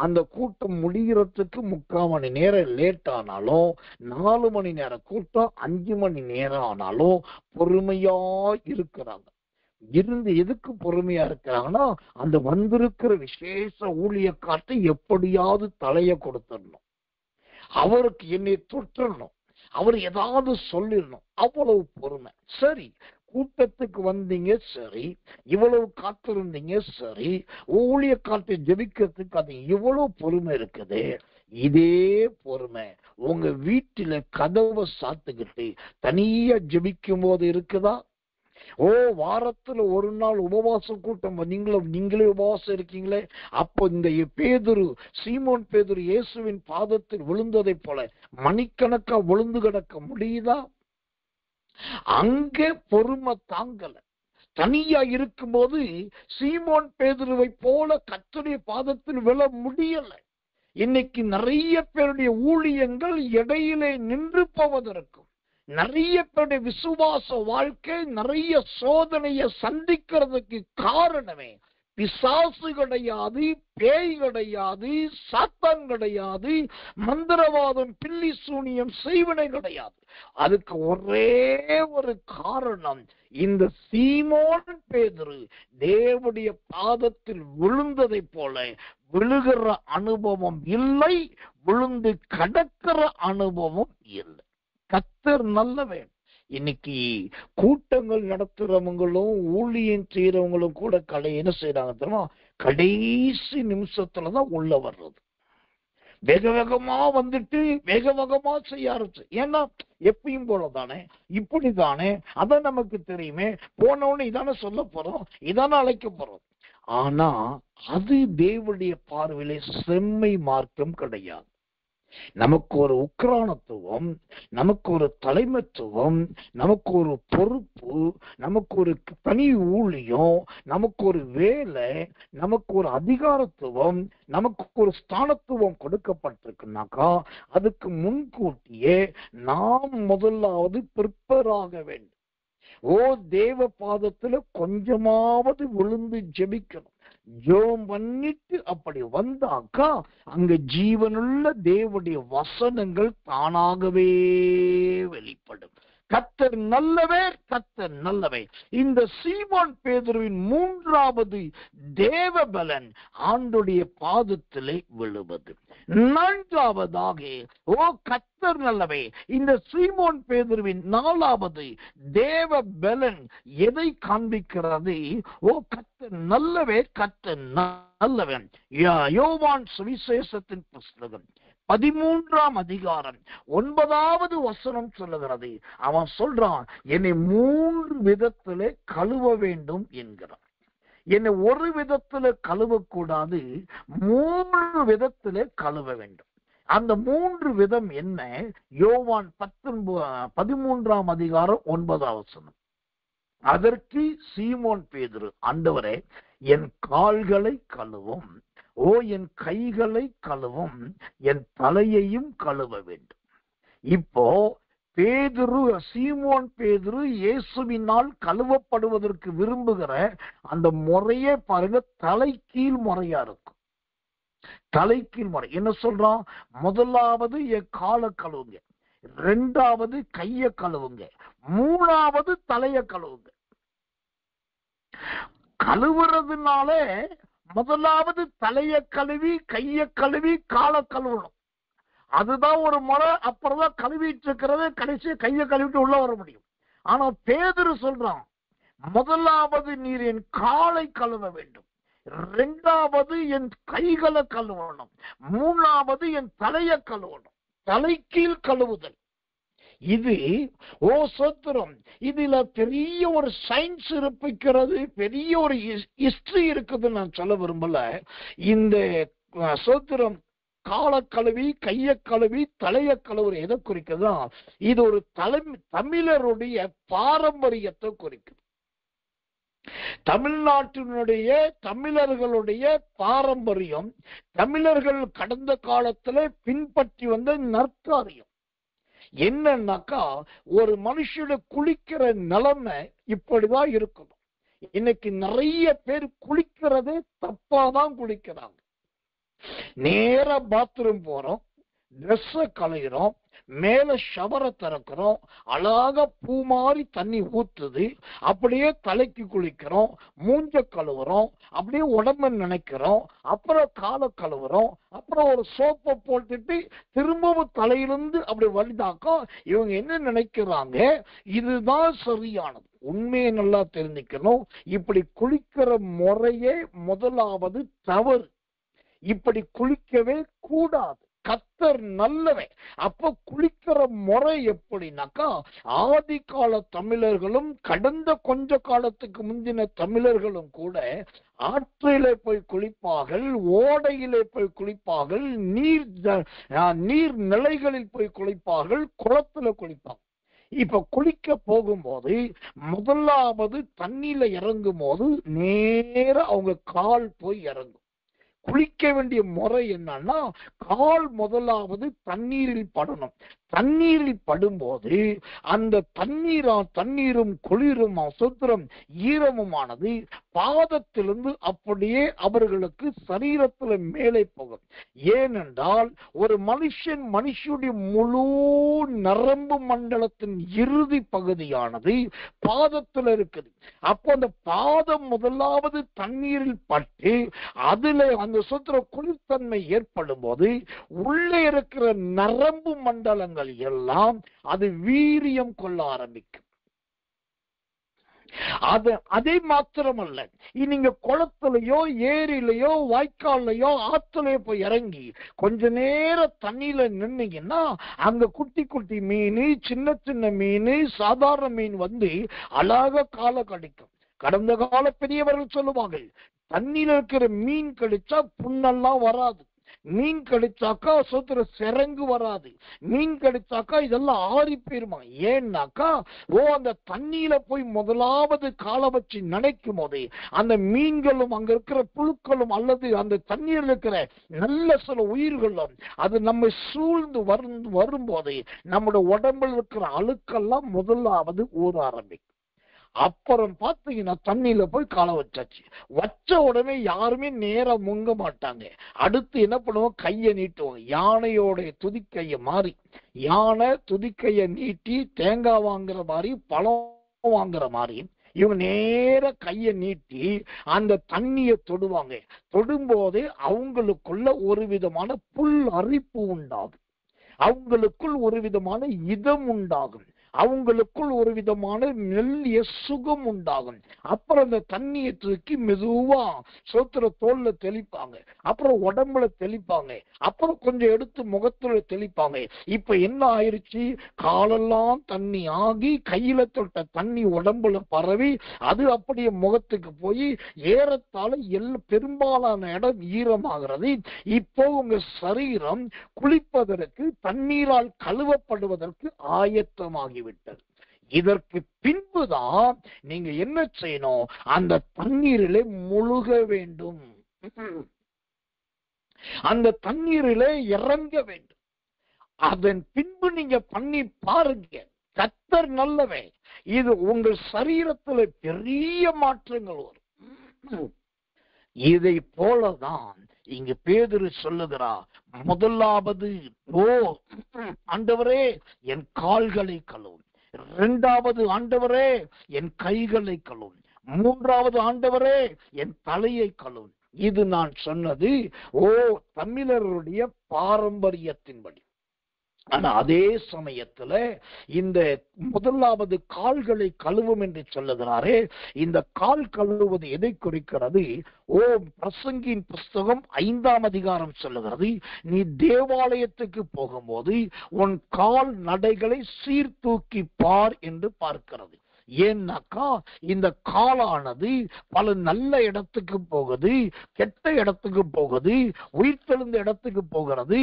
அந்த கூட்டம் முடிகிறதுக்கு 3/4 மணி நேரம் லேட் ஆனாலும், 4 மணி நேரம் கூட்டம் 5 மணி நேரம் ஆனாலும் பொறுமையா இருக்கிறாங்க. எதுக்கு பொறுமையா இருக்கிறாங்கன்னா, அந்த வந்திருக்கிற விசேஷ ஊழியக்காரத்தை எப்படியாவது தலைய கொடுத்துடணும், அவருக்கு என்னை தொற்றணும், அவர் ஏதாவது சொல்லிடணும், அவ்வளவு பொறுமை. சரி, கூட்டத்துக்கு வந்தீங்க, சரி, இவ்வளவு காத்திருந்தீங்க, சரி, ஊழியக்காரத்தை ஜெபிக்கிறதுக்கு அது இவ்வளவு பொறுமை இருக்குது. இதே பொறுமை உங்க வீட்டில கதவை சாத்துக்கிட்டு தனியா ஜெபிக்கும் போது இருக்குதா? வாரத்துல ஒரு நாள் உபவாச கூட்டம் நீங்களே உபவாசம் இருக்கீங்களே, அப்போ இந்த சீமோன் பேதுரு இயேசுவின் பாதத்தில் விழுந்ததை போல மணிக்கணக்கா விழுந்து கிடக்க முடியுதா? அங்கே பொறுமை தாங்கல. தனியா இருக்கும்போது சீமோன் பேதுருவை போல கர்த்தருடைய பாதத்தில் விழ முடியல. இன்னைக்கு நிறைய பேருடைய ஊழியங்கள் இடையிலே நின்று போவதற்கும், நிறைய பேருடைய விசுவாச வாழ்க்கை நிறைய சோதனையை சந்திக்கிறதுக்கு காரணமே பிசாசு கிடையாது, பேய் கிடையாது, சாத்தான் கிடையாது, மந்திரவாதம் பில்லி சூனியம் செய்வனை கிடையாது. அதுக்கு ஒரே ஒரு காரணம், இந்த சீமோன் பேதுரு தேவனுடைய பாதத்தில் விழுந்ததை போல விழுகிற அனுபவம் இல்லை, விழுந்து கடக்கிற அனுபவம் இல்லை. கர்த்தர் நல்லவன். இன்னைக்கு கூட்டங்கள் நடத்துறவங்களும் ஊழியம் செய்யறவங்களும் கூட என்ன செய்யறாங்க தெரியுமா? கடைசி நிமிஷத்துலதான் உள்ள வர்றது. வேக வேகமா வந்துட்டு வேக வேகமா செய்ய ஆரம்பிச்சு. ஏன்னா எப்பயும் போலதானே, இப்படித்தானே, அதான் நமக்கு தெரியுமே, போனவொன்னு இதானே சொல்ல போறோம், இதானே அழைக்க போறோம். ஆனா அது தேவனுடைய பார்வையிலே செம்மை மார்க்கம் கிடையாது. நமக்கு ஒரு உக்கிரானத்துவம், நமக்கு ஒரு தலைமைத்துவம், நமக்கு ஒரு பொறுப்பு, நமக்கு ஒரு தனி ஊழியம், நமக்கு ஒரு வேலை, நமக்கு ஒரு அதிகாரத்துவம், நமக்கு ஒரு ஸ்தானத்துவம் கொடுக்கப்பட்டிருக்குனாக்கா அதுக்கு முன்கூட்டியே நாம் முதலாவது ப்ரிப்பேர் ஆக வேண்டும். தேவ பாதத்துல கொஞ்சமாவது விழுந்து ஜெபிக்கணும். ஜெபம் பண்ணிட்டு அப்படி வந்தாக்கா அங்க ஜீவனுள்ள தேவனுடைய வசனங்கள் தானாகவே வெளிப்படும். கர்த்தர் நல்லவே, கர்த்தர் நல்லவே. இந்த சீமோன் பேதுருவின் 3வது தேவ பலன் ஆண்டுடைய பாதத்திலே விழுவது. 4வதாக கர்த்தர் நல்லவே, இந்த சீமோன் பேதுருவின் 4வது தேவ பலன் எதை காண்பிக்கிறது? கர்த்தர் நல்லவே, கர்த்தர் நல்லவன். யோவான் சுவிசேஷத்தின் புஸ்தகம் 13ஆம் அதிகாரம் 9வது வசனம் சொல்லுகிறது. அவன் சொல்றான், என்னை 3 விதத்திலே கழுவ வேண்டும் என்கிறான். என்னை ஒரு விதத்திலே கழுவக்கூடாது, 3 விதத்திலே கழுவ வேண்டும். அந்த 3 விதம் என்ன? யோவான் 13ஆம் அதிகாரம் 9வது வசனம். அதற்கு சீமோன் பேதுரு, ஆண்டவரே, என் கால்களை கழுவும், என் கைகளை கழுவும், என் தலையையும் கழுவ வேண்டும். இப்போ சீமோன் பேதுரு இயேசுவினால் கழுவப்படுவதற்கு விரும்புகிற அந்த முறையே பாருங்க, தலைகீழ் முறையா இருக்கும். தலைகீழ் முறை என்ன சொல்றான்? முதலாவது என் காலை கழுவுங்க, 2வது கைய கழுவுங்க, 3வது தலைய கழுவுங்க. கழுவுறதுனால முதலாவது தலைய கழுவி கைய கழுவி காலை கழுவணும். அதுதான் ஒரு முறை. அப்புறம் தான் கழுவிட்டு இருக்கிறது, கடைசி கைய கழுவிட்டு உள்ள வர முடியும். ஆனா பேதுரு சொல்றான், முதலாவது நீர் என் காலை கழுவ வேண்டும், 2வது என் கைகளை கழுவணும், 3வது என் தலைய கழுவணும். தலைக்கீழ் கழுவுதல். இது சோத்திரம். இதுல பெரிய ஒரு சயின்ஸ் இருப்பிக்கிறது, பெரிய ஒரு ஹிஸ்டரி இருக்குது. நான் சொல்ல விரும்பல. இந்த சோத்திரம் கால கழுவி, கைய கழுவி, தலைய கழுவுற எதை குறிக்குதா? இது ஒரு தமிழருடைய பாரம்பரியத்தை குறிக்குது. தமிழ்நாட்டினுடைய தமிழர்களுடைய பாரம்பரியம், தமிழர்கள் கடந்த காலத்துல பின்பற்றி வந்த நற்காரியம் என்னன்னாக்கா, ஒரு மனுஷனை குளிக்கிற நிலைமை இப்படிதான் இருக்கணும். இன்னைக்கு நிறைய பேர் குளிக்கிறதே தப்பாதான் குளிக்கிறாங்க. நேரா பாத்ரூம் போறோம், ட்ரெஸ்ஸ களையிறோம், மேல ஷவரை திறக்கிறோம், அழகா பூ மாதிரி தண்ணி ஊத்துது, அப்படியே தலைக்கு குளிக்கிறோம், மூஞ்ச கழுவுறோம், அப்படியே உடம்ப நினைக்கிறோம், அப்புறம் காலை கழுவுறோம், அப்புறம் ஒரு சோப்பை போட்டுட்டு திரும்பவும் தலையிலிருந்து அப்படி வலிதாக்கா இவங்க என்ன நினைக்கிறாங்க, இதுதான் சரியானது. உண்மையை நல்லா தெரிஞ்சுக்கணும். இப்படி குளிக்கிற முறையே முதலாவது தவறு. இப்படி குளிக்கவே கூடாது. கர்த்தர் நல்லவன். அப்ப குளிக்கிற முறை எப்படின்னாக்கா, ஆதி கால தமிழர்களும் கடந்த கொஞ்ச காலத்துக்கு முந்தின தமிழர்களும் கூட ஆற்றிலே போய் குளிப்பார்கள், ஓடையிலே போய் குளிப்பார்கள், நீர் நிலைகளில் போய் குளிப்பார்கள், குளத்துல குளிப்பாங்க. இப்ப குளிக்க போகும்போது முதலாவது தண்ணியில இறங்கும் போது நேர அவங்க கால் போய் இறங்கும். குளிக்க வேண்டிய முறை என்னன்னா, கால் முதலாவது தண்ணீரில் படணும். தண்ணீரில் படும்போது அந்த தண்ணீரும் குளிரும் அசுத்தம் ஈரமுமானது பாதத்திலிருந்து அப்படியே அவர்களுக்கு சரீரத்துல மேலே போகும். ஏனென்றால் ஒரு மனுஷனுடைய முழு நரம்பு மண்டலத்தின் இறுதி பகுதியானது பாதத்தில் இருக்குது. அப்போ அந்த பாதம் முதலாவது தண்ணீரில் பட்டு அதுல அந்த சுத்திர குளிர்தன்மை ஏற்படும் போது உள்ளே இருக்கிற நரம்பு மண்டலங்கள் எல்லாம் அது வீரியம் கொள்ள ஆரம்பிக்கும். அதே மாத்திரமல்ல, நீங்க குளத்திலேயோ ஏரியிலையோ வாய்க்காலையோ ஆற்றுலையோ போய் இறங்கி கொஞ்ச நேரம் தண்ணியில நின்னீங்கன்னா அங்க குட்டி குட்டி மீன், சின்ன சின்ன மீன், சாதாரண மீன் வந்து அழகா காலை கடிக்கும். கடந்த கால பெரியவர்கள் சொல்லுவாங்க, தண்ணியில இருக்கிற மீன் கடிச்சா புண்ணெல்லாம் வராது, மீன் கடிச்சாக்கா சொத்துற சிறங்கு வராது, மீன் கடிச்சாக்கா இதெல்லாம் ஆறி போயிருமா. ஏன்னாக்கா அந்த தண்ணியில போய் முதலாவது காலை வச்சு நினைக்கும் போது அந்த மீன்களும் அங்க இருக்கிற புழுக்களும் அல்லது அந்த தண்ணீரில் இருக்கிற நல்ல சில உயிர்களும் அது நம்ம சூழ்ந்து வரும்போது நம்முடைய உடம்புல இருக்கிற அழுக்கெல்லாம் முதலாவது ஊற ஆரம்பிக்கும். அப்புறம் பாத்தீங்கன்னா தண்ணியில போய் காலை வச்ச உடனே யாருமே நேரா முங்க மாட்டாங்க. அடுத்து என்ன பண்ணுவோம், கையை நீட்டுவோம். யானையோட துதிக்கைய மாறி, யானை துதிக்கைய நீட்டி தேங்காய் வாங்குற மாதிரி பழம் வாங்குற மாதிரி இவங்க நேர கையை நீட்டி அந்த தண்ணியை தொடுவாங்க. தொடும்போதே அவங்களுக்குள்ள ஒரு விதமான புல் அரிப்பு உண்டாகும், அவங்களுக்குள் ஒரு விதமான இதம் உண்டாகும், அவங்களுக்குள் ஒரு விதமான மெல்லிய சுகம் உண்டாகும். அப்புறம் அந்த தண்ணியை தூக்கி மெதுவா சோத்திர தோல்ல தெளிப்பாங்க, அப்புறம் உடம்புல தெளிப்பாங்க, அப்புறம் கொஞ்சம் எடுத்து முகத்துல தெளிப்பாங்க. இப்ப என்ன ஆயிருச்சு, காலெல்லாம் தண்ணி ஆகி கையில தொட்ட தண்ணி உடம்புல பரவி அது அப்படியே முகத்துக்கு போய் ஏறத்தாழ பெரும்பாலான இடம் ஈரமாகிறது. இப்போ உங்க சரீரம் குளிப்பதற்கு தண்ணீரால் கழுவப்படுவதற்கு ஆயத்தமாகி விட்டது. இதற்கு பின்புதான் நீங்க என்ன செய்யணும், அந்த தண்ணீரிலே முழுக வேண்டும், அந்த தண்ணீரிலே இறங்க வேண்டும். அதன் பின்பு நீங்க பண்ணி பாருங்க, கர்த்தர் நல்லவே. இது உங்கள் சரீரத்துல பெரிய மாற்றங்கள் வரும். இதை போலதான் இங்கு பேதுரு சொல்லுகிறார், முதலாவது ஆண்டவரே என் கால்களை கழுவும், இரண்டாவது ஆண்டவரே என் கைகளை கழுவும், மூன்றாவது ஆண்டவரே என் தலையை கழுவும். இது நான் சொன்னது தமிழருடைய பாரம்பரியத்தின்படி. ஆனா அதே சமயத்துல இந்த முதலாவது கால்களை கழுவும் என்று சொல்லுகிறாரே, இந்த கால் கழுவுவது எதை குறிக்கிறது? பிரசங்கியின் புஸ்தகம் 5ஆம் அதிகாரம் சொல்லுகிறது, நீ தேவாலயத்துக்கு போகும்போது உன் கால் நடைகளை சீர்தூக்கி பார் என்று பார்க்கிறது. ஏன்னாக்கா இந்த காலானது பல நல்ல இடத்துக்கு போகுது, கெட்ட இடத்துக்கு போகுது, உயிர்த்தெழுந்த இடத்துக்கு போகிறது,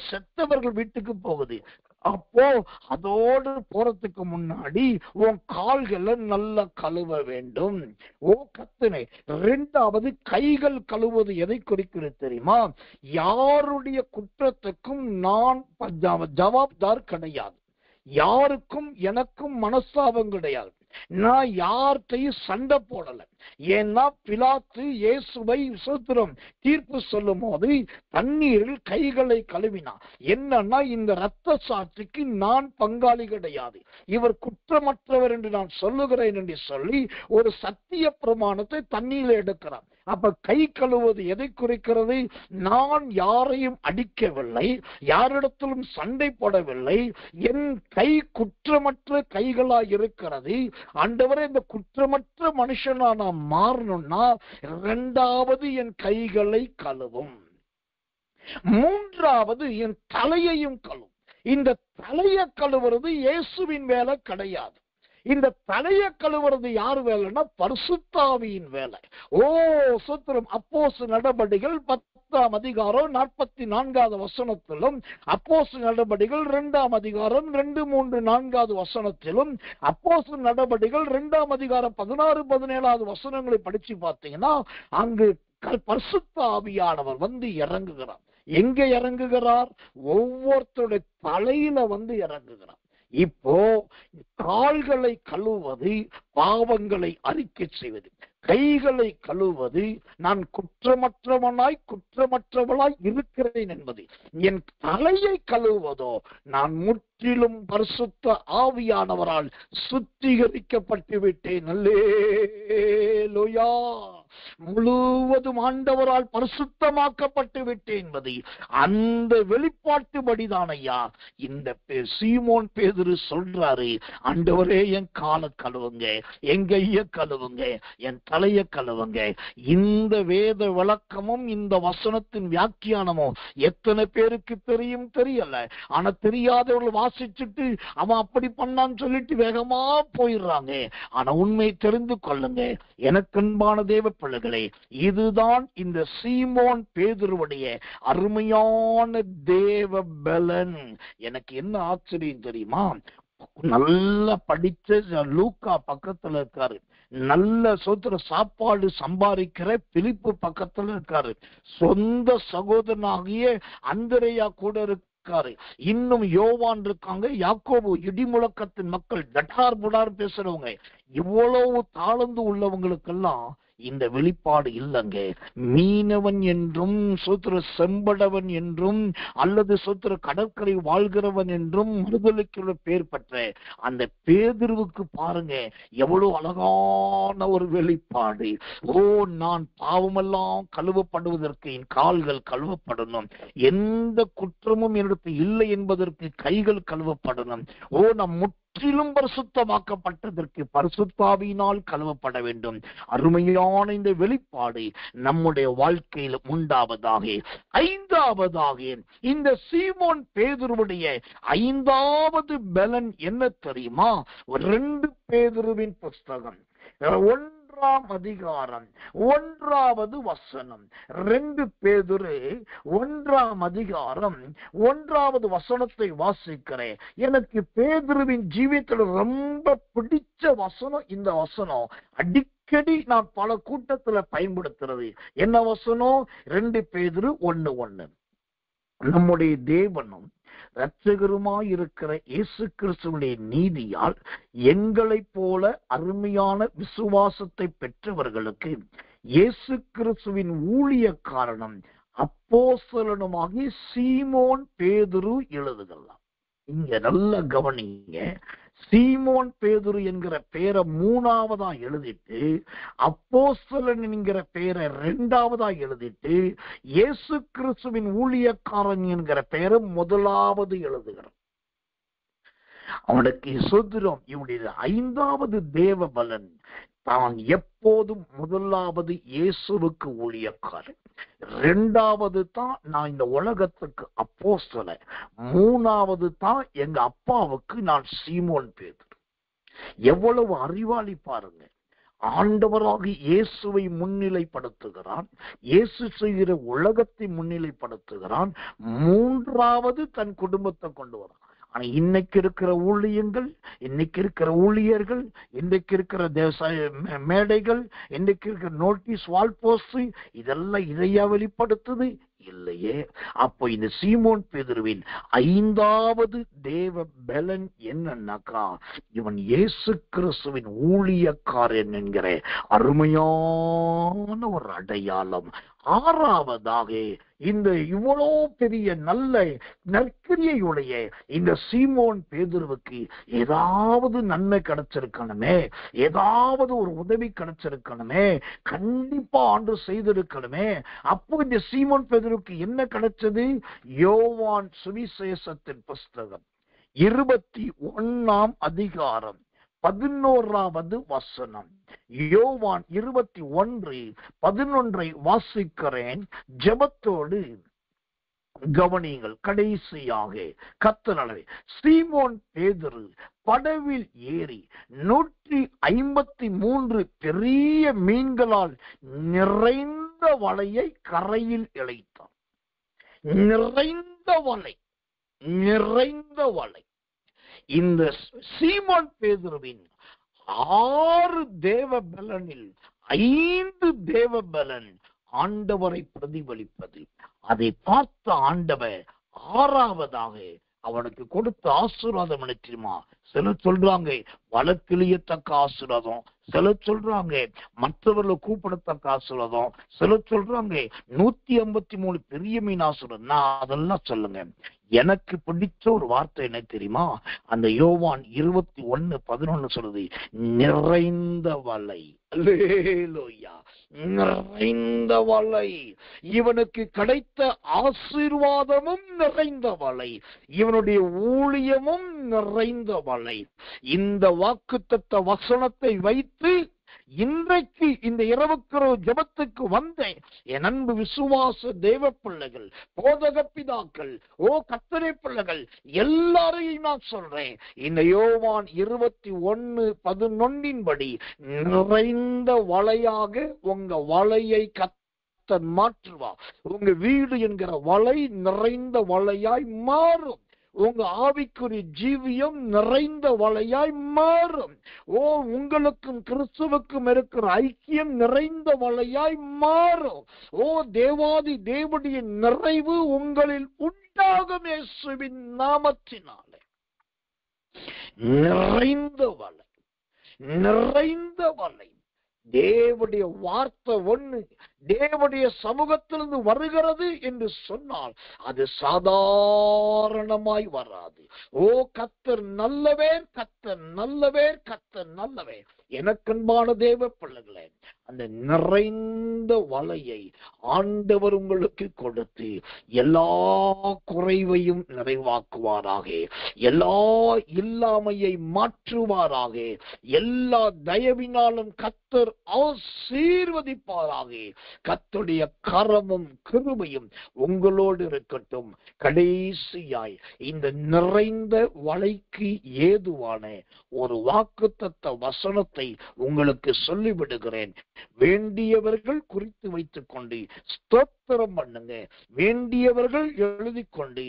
செத்தவர்கள் வீட்டுக்கு போகுது. அப்போ அதோடு போறதுக்கு முன்னாடி உன் கால்களை நல்லா கழுவ வேண்டும். கத்துனை. இரண்டாவது, கைகள் கழுவது எதை குறிக்கிறது தெரியுமா? யாருடைய குற்றத்துக்கும் நான் ஜவாப்தார் கிடையாது. யாருக்கும் எனக்கும் மனஸ்தாபம் கிடையாது. நான் யார்கிட்டையும் சண்டை போடல. ஏன்னா பிலாத்து இயேசுவை சோத்திரம் தீர்ப்பு சொல்லும் போது தண்ணீரில் கைகளை கழுவினான். என்னன்னா, இந்த இரத்த சாட்சிக்கு நான் பங்காளி கிடையாது, இவர் குற்றமற்றவர் என்று நான் சொல்லுகிறேன் என்று சொல்லி ஒரு சத்திய பிரமாணத்தை தண்ணீரில் எடுக்கிறான். அப்ப கை கழுவது எதை குறிக்கிறது? நான் யாரையும் அடிக்கவில்லை, யாரிடத்திலும் சண்டை போடவில்லை, என் கை குற்றமற்ற கைகளாய் இருக்கிறது. ஆண்டவரே, இந்த குற்றமற்ற மனுஷனா நான் மாறணும்னா இரண்டாவது என் கைகளை கழுவும், மூன்றாவது என் தலையையும் கழுவும். இந்த தலையை கழுவுறது இயேசுவின் வேலை கிடையாது. இந்த தலையை கழுவுறது யார் வேலைன்னா பரிசுத்தாவியின் வேலை. சூத்திரம். அப்போஸ்தலர் நடபடிகள் 10ஆம் அதிகாரம் 44வது வசனத்திலும், அப்போஸ்தலர் நடபடிகள் 2ஆம் அதிகாரம் 2, 3, 4வது வசனத்திலும், அப்போஸ்தலர் நடபடிகள் 2ஆம் அதிகாரம் 16, 17வது வசனங்களை படிச்சு பார்த்தீங்கன்னா அங்கு பரிசுத்த ஆவியானவர் வந்து இறங்குகிறார். எங்க இறங்குகிறார்? ஒவ்வொருத்தருடைய தலையில வந்து இறங்குகிறார். இப்போ கால்களை கழுவது பாவங்களை அறிக்கை செய்வது, கைகளை கழுவது நான் குற்றமற்றவளாய் இருக்கிறேன் என்பது, என் தலையை கழுவதோ நான் முற்றிலும் பரிசுத்த ஆவியானவரால் சுத்திகரிக்கப்பட்டு விட்டேன். அல்லேலூயா. முழுவதும் ஆண்டவரால் பரிசுத்தமாக்கப்பட்டு விட்டேன் என்பது அந்த வெளிப்பாட்டுபடிதான் ஐயா இந்த சீமோன் பேதுரு சொல்றாரு. ஆண்டவரே, என் காலை கழுவுங்க, என் கைய கழுவுங்க, என் தலைய கழுவுங்க. இந்த வேத விளக்கமும் இந்த வசனத்தின் வியாக்கியானமும் எத்தனை பேருக்கு தெரியும் தெரியல. ஆனா தெரியாதவர்கள் வாசிச்சுட்டு அவன் அப்படி பண்ணான்னு சொல்லிட்டு வேகமா போயிடுறாங்க. ஆனா உண்மை தெரிந்து கொள்ளுங்க எனக்கு அன்பான தேவ பிள்ளைகளே, இதுதான் இந்த சீமோன் பேதுருவுடைய அருமையான தேவ பலன். எனக்கு என்ன ஆச்சரியம் தெரியுமா? நல்லா படிச்ச லூக்கா பக்கத்துல இருக்காரு, நல்ல சாப்பாடு சம்பாதிக்கிற பிலிப்பு பக்கத்துல இருக்காரு, சொந்த சகோதரனாகிய அந்திரேயா கூட இருக்காரு, இன்னும் யோவான் இருக்காங்க, யாக்கோபு, இடிமுழக்கத்தின் மக்கள், டட்டார் புடார் பேசுறவங்க, இவ்வளவு தாழ்ந்து உள்ளவங்களுக்கெல்லாம் இந்த வெளிப்பாடு இல்லைங்க. மீனவன் என்றும் செம்படவன் என்றும் அல்லது கடற்கரை வாழ்கிறவன் என்றும் மறுதலுக்கு பேர் பெற்ற அந்த பேதுருவுக்கு பாருங்க எவ்வளவு அழகான ஒரு வெளிப்பாடு. நான் பாவமெல்லாம் கழுவப்படுவதற்கு என் கால்கள் கழுவப்படணும், எந்த குற்றமும் என்னிடத்து இல்லை என்பதற்கு கைகள் கழுவப்படணும். நான் முற்றிலும் பரிசுத்தமாக்கப்பட்டதற்கு பரிசுத்தாவியினால் கழுவப்பட வேண்டும். அருமையான இந்த வெளிப்பாடு நம்முடைய வாழ்க்கையில் உண்டாவதாக. ஐந்தாவதாக இந்த சீமோன் பேதுருவுடைய ஐந்தாவது பலன் என்ன தெரியுமா? 2 பேதுருவின் புஸ்தகம் 1ஆம் அதிகாரம் 1வது வசனம். 2 பேதுரு 1ஆம் அதிகாரம் 1வது வசனத்தை வாசிக்கிறேன். எனக்கு பேதுருவின் ஜீவியத்தில் ரொம்ப பிடிச்ச வசனம் இந்த வசனம். அடிக்கடி நான் பல கூட்டத்துல பயன்படுத்துறது என்ன வசனம்? 2 பேதுரு 1:1. நம்முடைய தேவனும் இரட்சகருமாயிருக்கிற இயேசு கிறிஸ்துவினுடைய நீதியால் எங்களைப் போல அருமையான விசுவாசத்தை பெற்றவர்களுக்கு இயேசு கிறிஸ்துவின் ஊழியக்காரனும் அப்போஸ்தலனுமாகிய சீமோன் பேதுரு எழுதுகிறார். இங்க நல்ல கவனிங்க. சீமோன் பேதுரு என்கிற பெயரை 3ஆவதா எழுதிட்டு, அப்போஸ்தலன் என்கிற பெயரை 2ஆவதா எழுதிட்டு, இயேசு கிறிஸ்துவின் ஊழியக்காரன் என்கிற பெயரை 1வது எழுதுகிறார். அவனுக்கு சுதந்திரம். இவனுடைய 5வது தேவ பலன் தான் எப்போதும் 1வது இயேசுவுக்கு ஊழியக்காரன், 2வது தான் நான் இந்த உலகத்துக்கு அப்போஸ்தலன், 3வது தான் எங்க அப்பாவுக்கு நான் சீமோன் பேதுரு. எவ்வளவு அறிவாளி பாருங்க. ஆண்டவராக இயேசுவை முன்னிலைப்படுத்துகிறான், இயேசு செய்கிற உலகத்தை முன்னிலைப்படுத்துகிறான், மூன்றாவது தன் குடும்பத்தை கொண்டு வரான். ஆனா இன்னைக்கு இருக்கிற ஊழியங்கள், இன்னைக்கு இருக்கிற ஊழியர்கள், இன்னைக்கு இருக்கிற மேடைகள், இன்னைக்கு இருக்கிற நோட்டீஸ், வால் போஸ்ட், இதெல்லாம் இதையா வெளிப்படுத்துது? இல்லையே. அப்போ இந்த சீமோன் பேதுருவின் 5வது தேவ பலன் என்னன்னாக்கா, இவன் இயேசு கிறிஸ்துவின் ஊழியக்காரன் என்கிற அருமையான ஒரு அடையாளம். 6வதாக, இந்த இவ்வளோ பெரிய நல்ல நற்கிரியையுடைய இந்த சீமோன் பேதுருவுக்கு ஏதாவது நன்மை கிடைச்சிருக்கணுமே, ஏதாவது ஒரு உதவி கிடைச்சிருக்கணுமே, கண்டிப்பா ஆண்டு செய்திருக்கணுமே. அப்போ இந்த சீமோன் பேதுருவுக்கு என்ன கிடைச்சது? யோவான் சுவிசேஷத்தின் புஸ்தகம் 21ஆம் அதிகாரம் 11வது வசனம். யோவான் 21:11 வாசிக்கிறேன், ஜெபத்தோடு கவனியுங்கள். கடைசியாக கர்த்தர், சீமோன் பேதுரு படவில் ஏறி 153 பெரிய மீன்களால் நிறைந்த வலையை கரையில் இழைத்தான். நிறைந்த வலை, நிறைந்த வலை. இந்த சீமோன் பேதுருவின் 6 தேவ பலனில் 5 தேவ பலன் ஆண்டவரை பிரதிபலிப்பது. அதை பார்த்த ஆண்டவர் 6வதாக அவனுக்கு கொடுத்த ஆசீர்வாதம் என்ன தெரியுமா? சிலர் சொல்றாங்க வழக்கிழியத்தக்க ஆசீர்வாதம், சிலர் சொல்றாங்க மற்றவர்களை கூப்பிடத்தக்க ஆசீர்வாதம், சிலர் சொல்றாங்க 153 பெரிய மீன் ஆசீர்வாதம். நான் அதெல்லாம் சொல்லுங்க, எனக்கு பிடிச்ச ஒரு வார்த்தை என்ன தெரியுமா? அந்த யோவான் 21:11 சொல்லுது, நிறைந்த வலை. அல்லேலூயா, நிறைந்த வலை. இவனுக்கு கிடைத்த ஆசீர்வாதமும் நிறைந்த வலை, இவனுடைய ஊழியமும் நிறைந்த வலை. இந்த வாக்குத்தத்த வசனத்தை வைத்து இன்றைக்கு இந்த இரவுக்கிற ஜெபத்துக்கு வந்தேன் என் அன்பு விசுவாச தேவ பிள்ளைகள், போதக பிதாக்கள், கர்த்தரே பிள்ளைகள் எல்லாரையும் நான் சொல்றேன், இந்த யோவான் 21:11 படி நிறைந்த வலையாக உங்க வலையை கர்த்தர் மாற்றுவார். உங்க வீடு என்கிற வலை நிறைந்த வலையாய் மாறும். உங்க ஆவிக்குரிய ஜீவியம் நிறைந்த வலையாய் மாறும். உங்களுக்கும் கிறிஸ்துவுக்கும் இருக்கிற ஐக்கியம் நிறைந்த வலையாய் மாறும். தேவாதி தேவனுடைய நிறைவு உங்களில் உண்டாகும் இயேசுவின் நாமத்தினாலே. நிறைந்த வலை, நிறைந்த வலை. தேவனுடைய வார்த்தை ஒண்ணு தேவனுடைய சமூகத்திலிருந்து வருகிறது என்று சொன்னால் அது சாதாரணமாய் வராது. கர்த்தர் நல்லவர், கர்த்தர் நல்லவர், கர்த்தர் நல்லவர். எனக்கன்பான தேவ பிள்ளைகளே, அந்த நிறைந்த வலையை ஆண்டவர் உங்களுக்கு கொடுத்து எல்லா குறைவையும் நிறைவாக்குவாராக, எல்லா இல்லாமையை மாற்றுவாராக, எல்லா தயவினாலும் கர்த்தர் ஆசீர்வதிப்பாராக. கர்த்தருடைய கரமும் கிருபையும் உங்களோடு இருக்கட்டும். கடைசியாய் இந்த நிறைந்த வலைக்கு ஏதுவான ஒரு வாக்குத்தத்த வசனத்தை உங்களுக்கு சொல்லிவிடுகிறேன். வேண்டியவர்கள் குறித்து வைத்துக் கொண்டு ஸ்தோத்திரம் பண்ணுங்க, வேண்டியவர்கள் எழுதி கொண்டு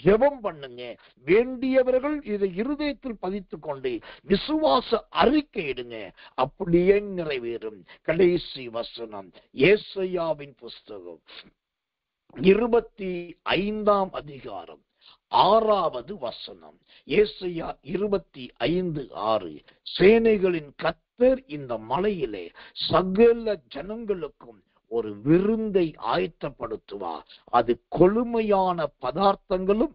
ஜெபம் பண்ணுங்க, வேண்டியவர்கள் இதை இருதயத்தில் பதித்துக் கொண்டு விசுவாச அறிக்கையிடுங்க. அப்படியே நிறைவேறும். கடைசி வசனம் ஏசாயாவின் புஸ்தகம் 25ஆம் அதிகாரம் 6வது வசனம். ஏசாயா 25:6. சேனைகளின் கர்த்தர் இந்த மலையிலே சகல ஜனங்களுக்கும் ஒரு விருந்தை ஆயத்தப்படுத்துவார். அது கொழுமையான பதார்த்தங்களும்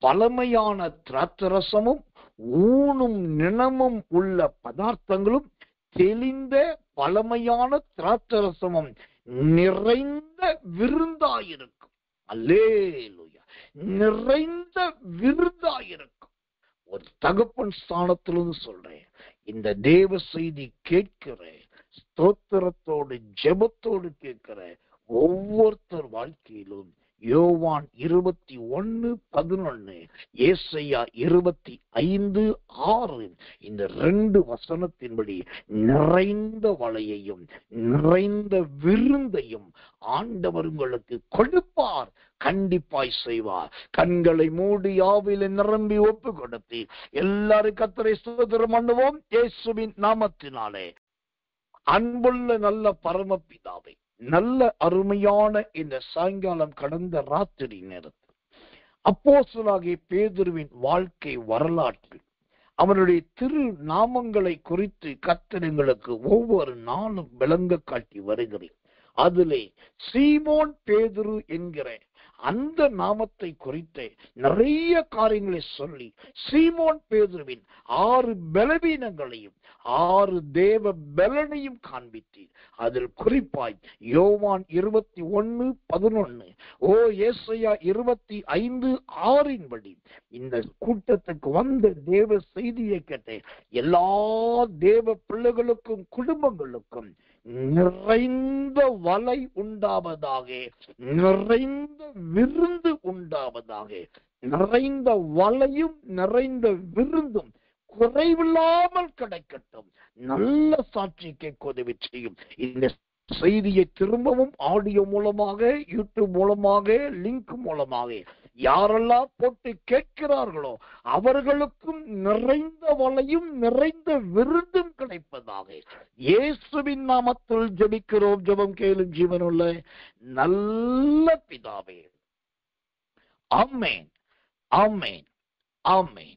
பழமையான திராட்சரசமும் ஊனும் நிணமும் உள்ள பதார்த்தங்களும் தெளிந்த பழமையான திராட்சரசமும் நிறைந்த விருந்தாயிருக்கும். அல்லேலூயா, நிறைந்த விருந்தாயிருக்கும். ஒரு தகப்பன் ஸ்தானத்திலிருந்து சொல்றேன், இந்த தேவ செய்தி கேட்கிற ஸ்தோத்திரத்தோடு ஜெபத்தோடு கேட்கிற ஒவ்வொருத்தர் வாழ்க்கையிலும் யோவான் 21:11, ஏசாயா 25:6, இந்த 2 வசனத்தின்படி நிறைந்த வலையையும் நிறைந்த விருந்தையும் ஆண்டவர் உங்களுக்கு கொடுப்பார், கண்டிப்பாய் செய்வார். கண்களை மூடி ஆவியில நிரம்பி ஒப்பு கொடுத்து எல்லாரும் கர்த்தரை ஸ்தோத்திரம் பண்ணுவோம் இயேசுவின் நாமத்தினாலே. அன்புள்ள நல்ல பரமபிதாவே, நல்ல அருமையான இந்த சாயங்காலம் கடந்த ராத்திரி நேரத்தில் அப்போஸ்தலனாகிய பேதுருவின் வாழ்க்கை வரலாற்று அவனுடைய திரு நாமங்களை குறித்து கர்த்தர் எங்களுக்கு ஒவ்வொரு நாளும் விளங்க காட்டி வருகிறேன். அதிலே சீமோன் பேதுரு என்கிற அந்த நாமத்தை குறித்து நிறைய காரியங்களை சொல்லி சீமோன் பேதுருவின் 6 பலவீனங்களையும் 6 தேவ பலனையும் காண்பித்து அதில் குறிப்பாய் யோவான் 21:11, ஏசாயா 25:6 படி இந்த கூட்டத்துக்கு வந்த தேவ செய்தியை கேட்ட எல்லா தேவ பிள்ளைகளுக்கும் குடும்பங்களுக்கும் நிறைந்த வலை உண்டாவதாக, நிறைந்த விருந்து உண்டாவதாக. நிறைந்த வலையும் நிறைந்த விருந்தும் குறைவில்லாமல் கிடைக்கட்டும். நல்ல சாட்சிக்கு உதவி செய்யும். இந்த செய்தியை திரும்பவும் ஆடியோ மூலமாக, யூடியூப் மூலமாக, லிங்க் மூலமாக யாரெல்லாம் போட்டு கேட்கிறார்களோ அவர்களுக்கும் நிறைந்த வலையும் நிறைந்த விருந்தும் கிடைப்பதாக இயேசுவின் நாமத்தில் ஜெபிக்கிறோம். ஜெபம் கேளும் ஜீவனுள்ள நல்ல பிதாவே. ஆமென், ஆமென், ஆமென்.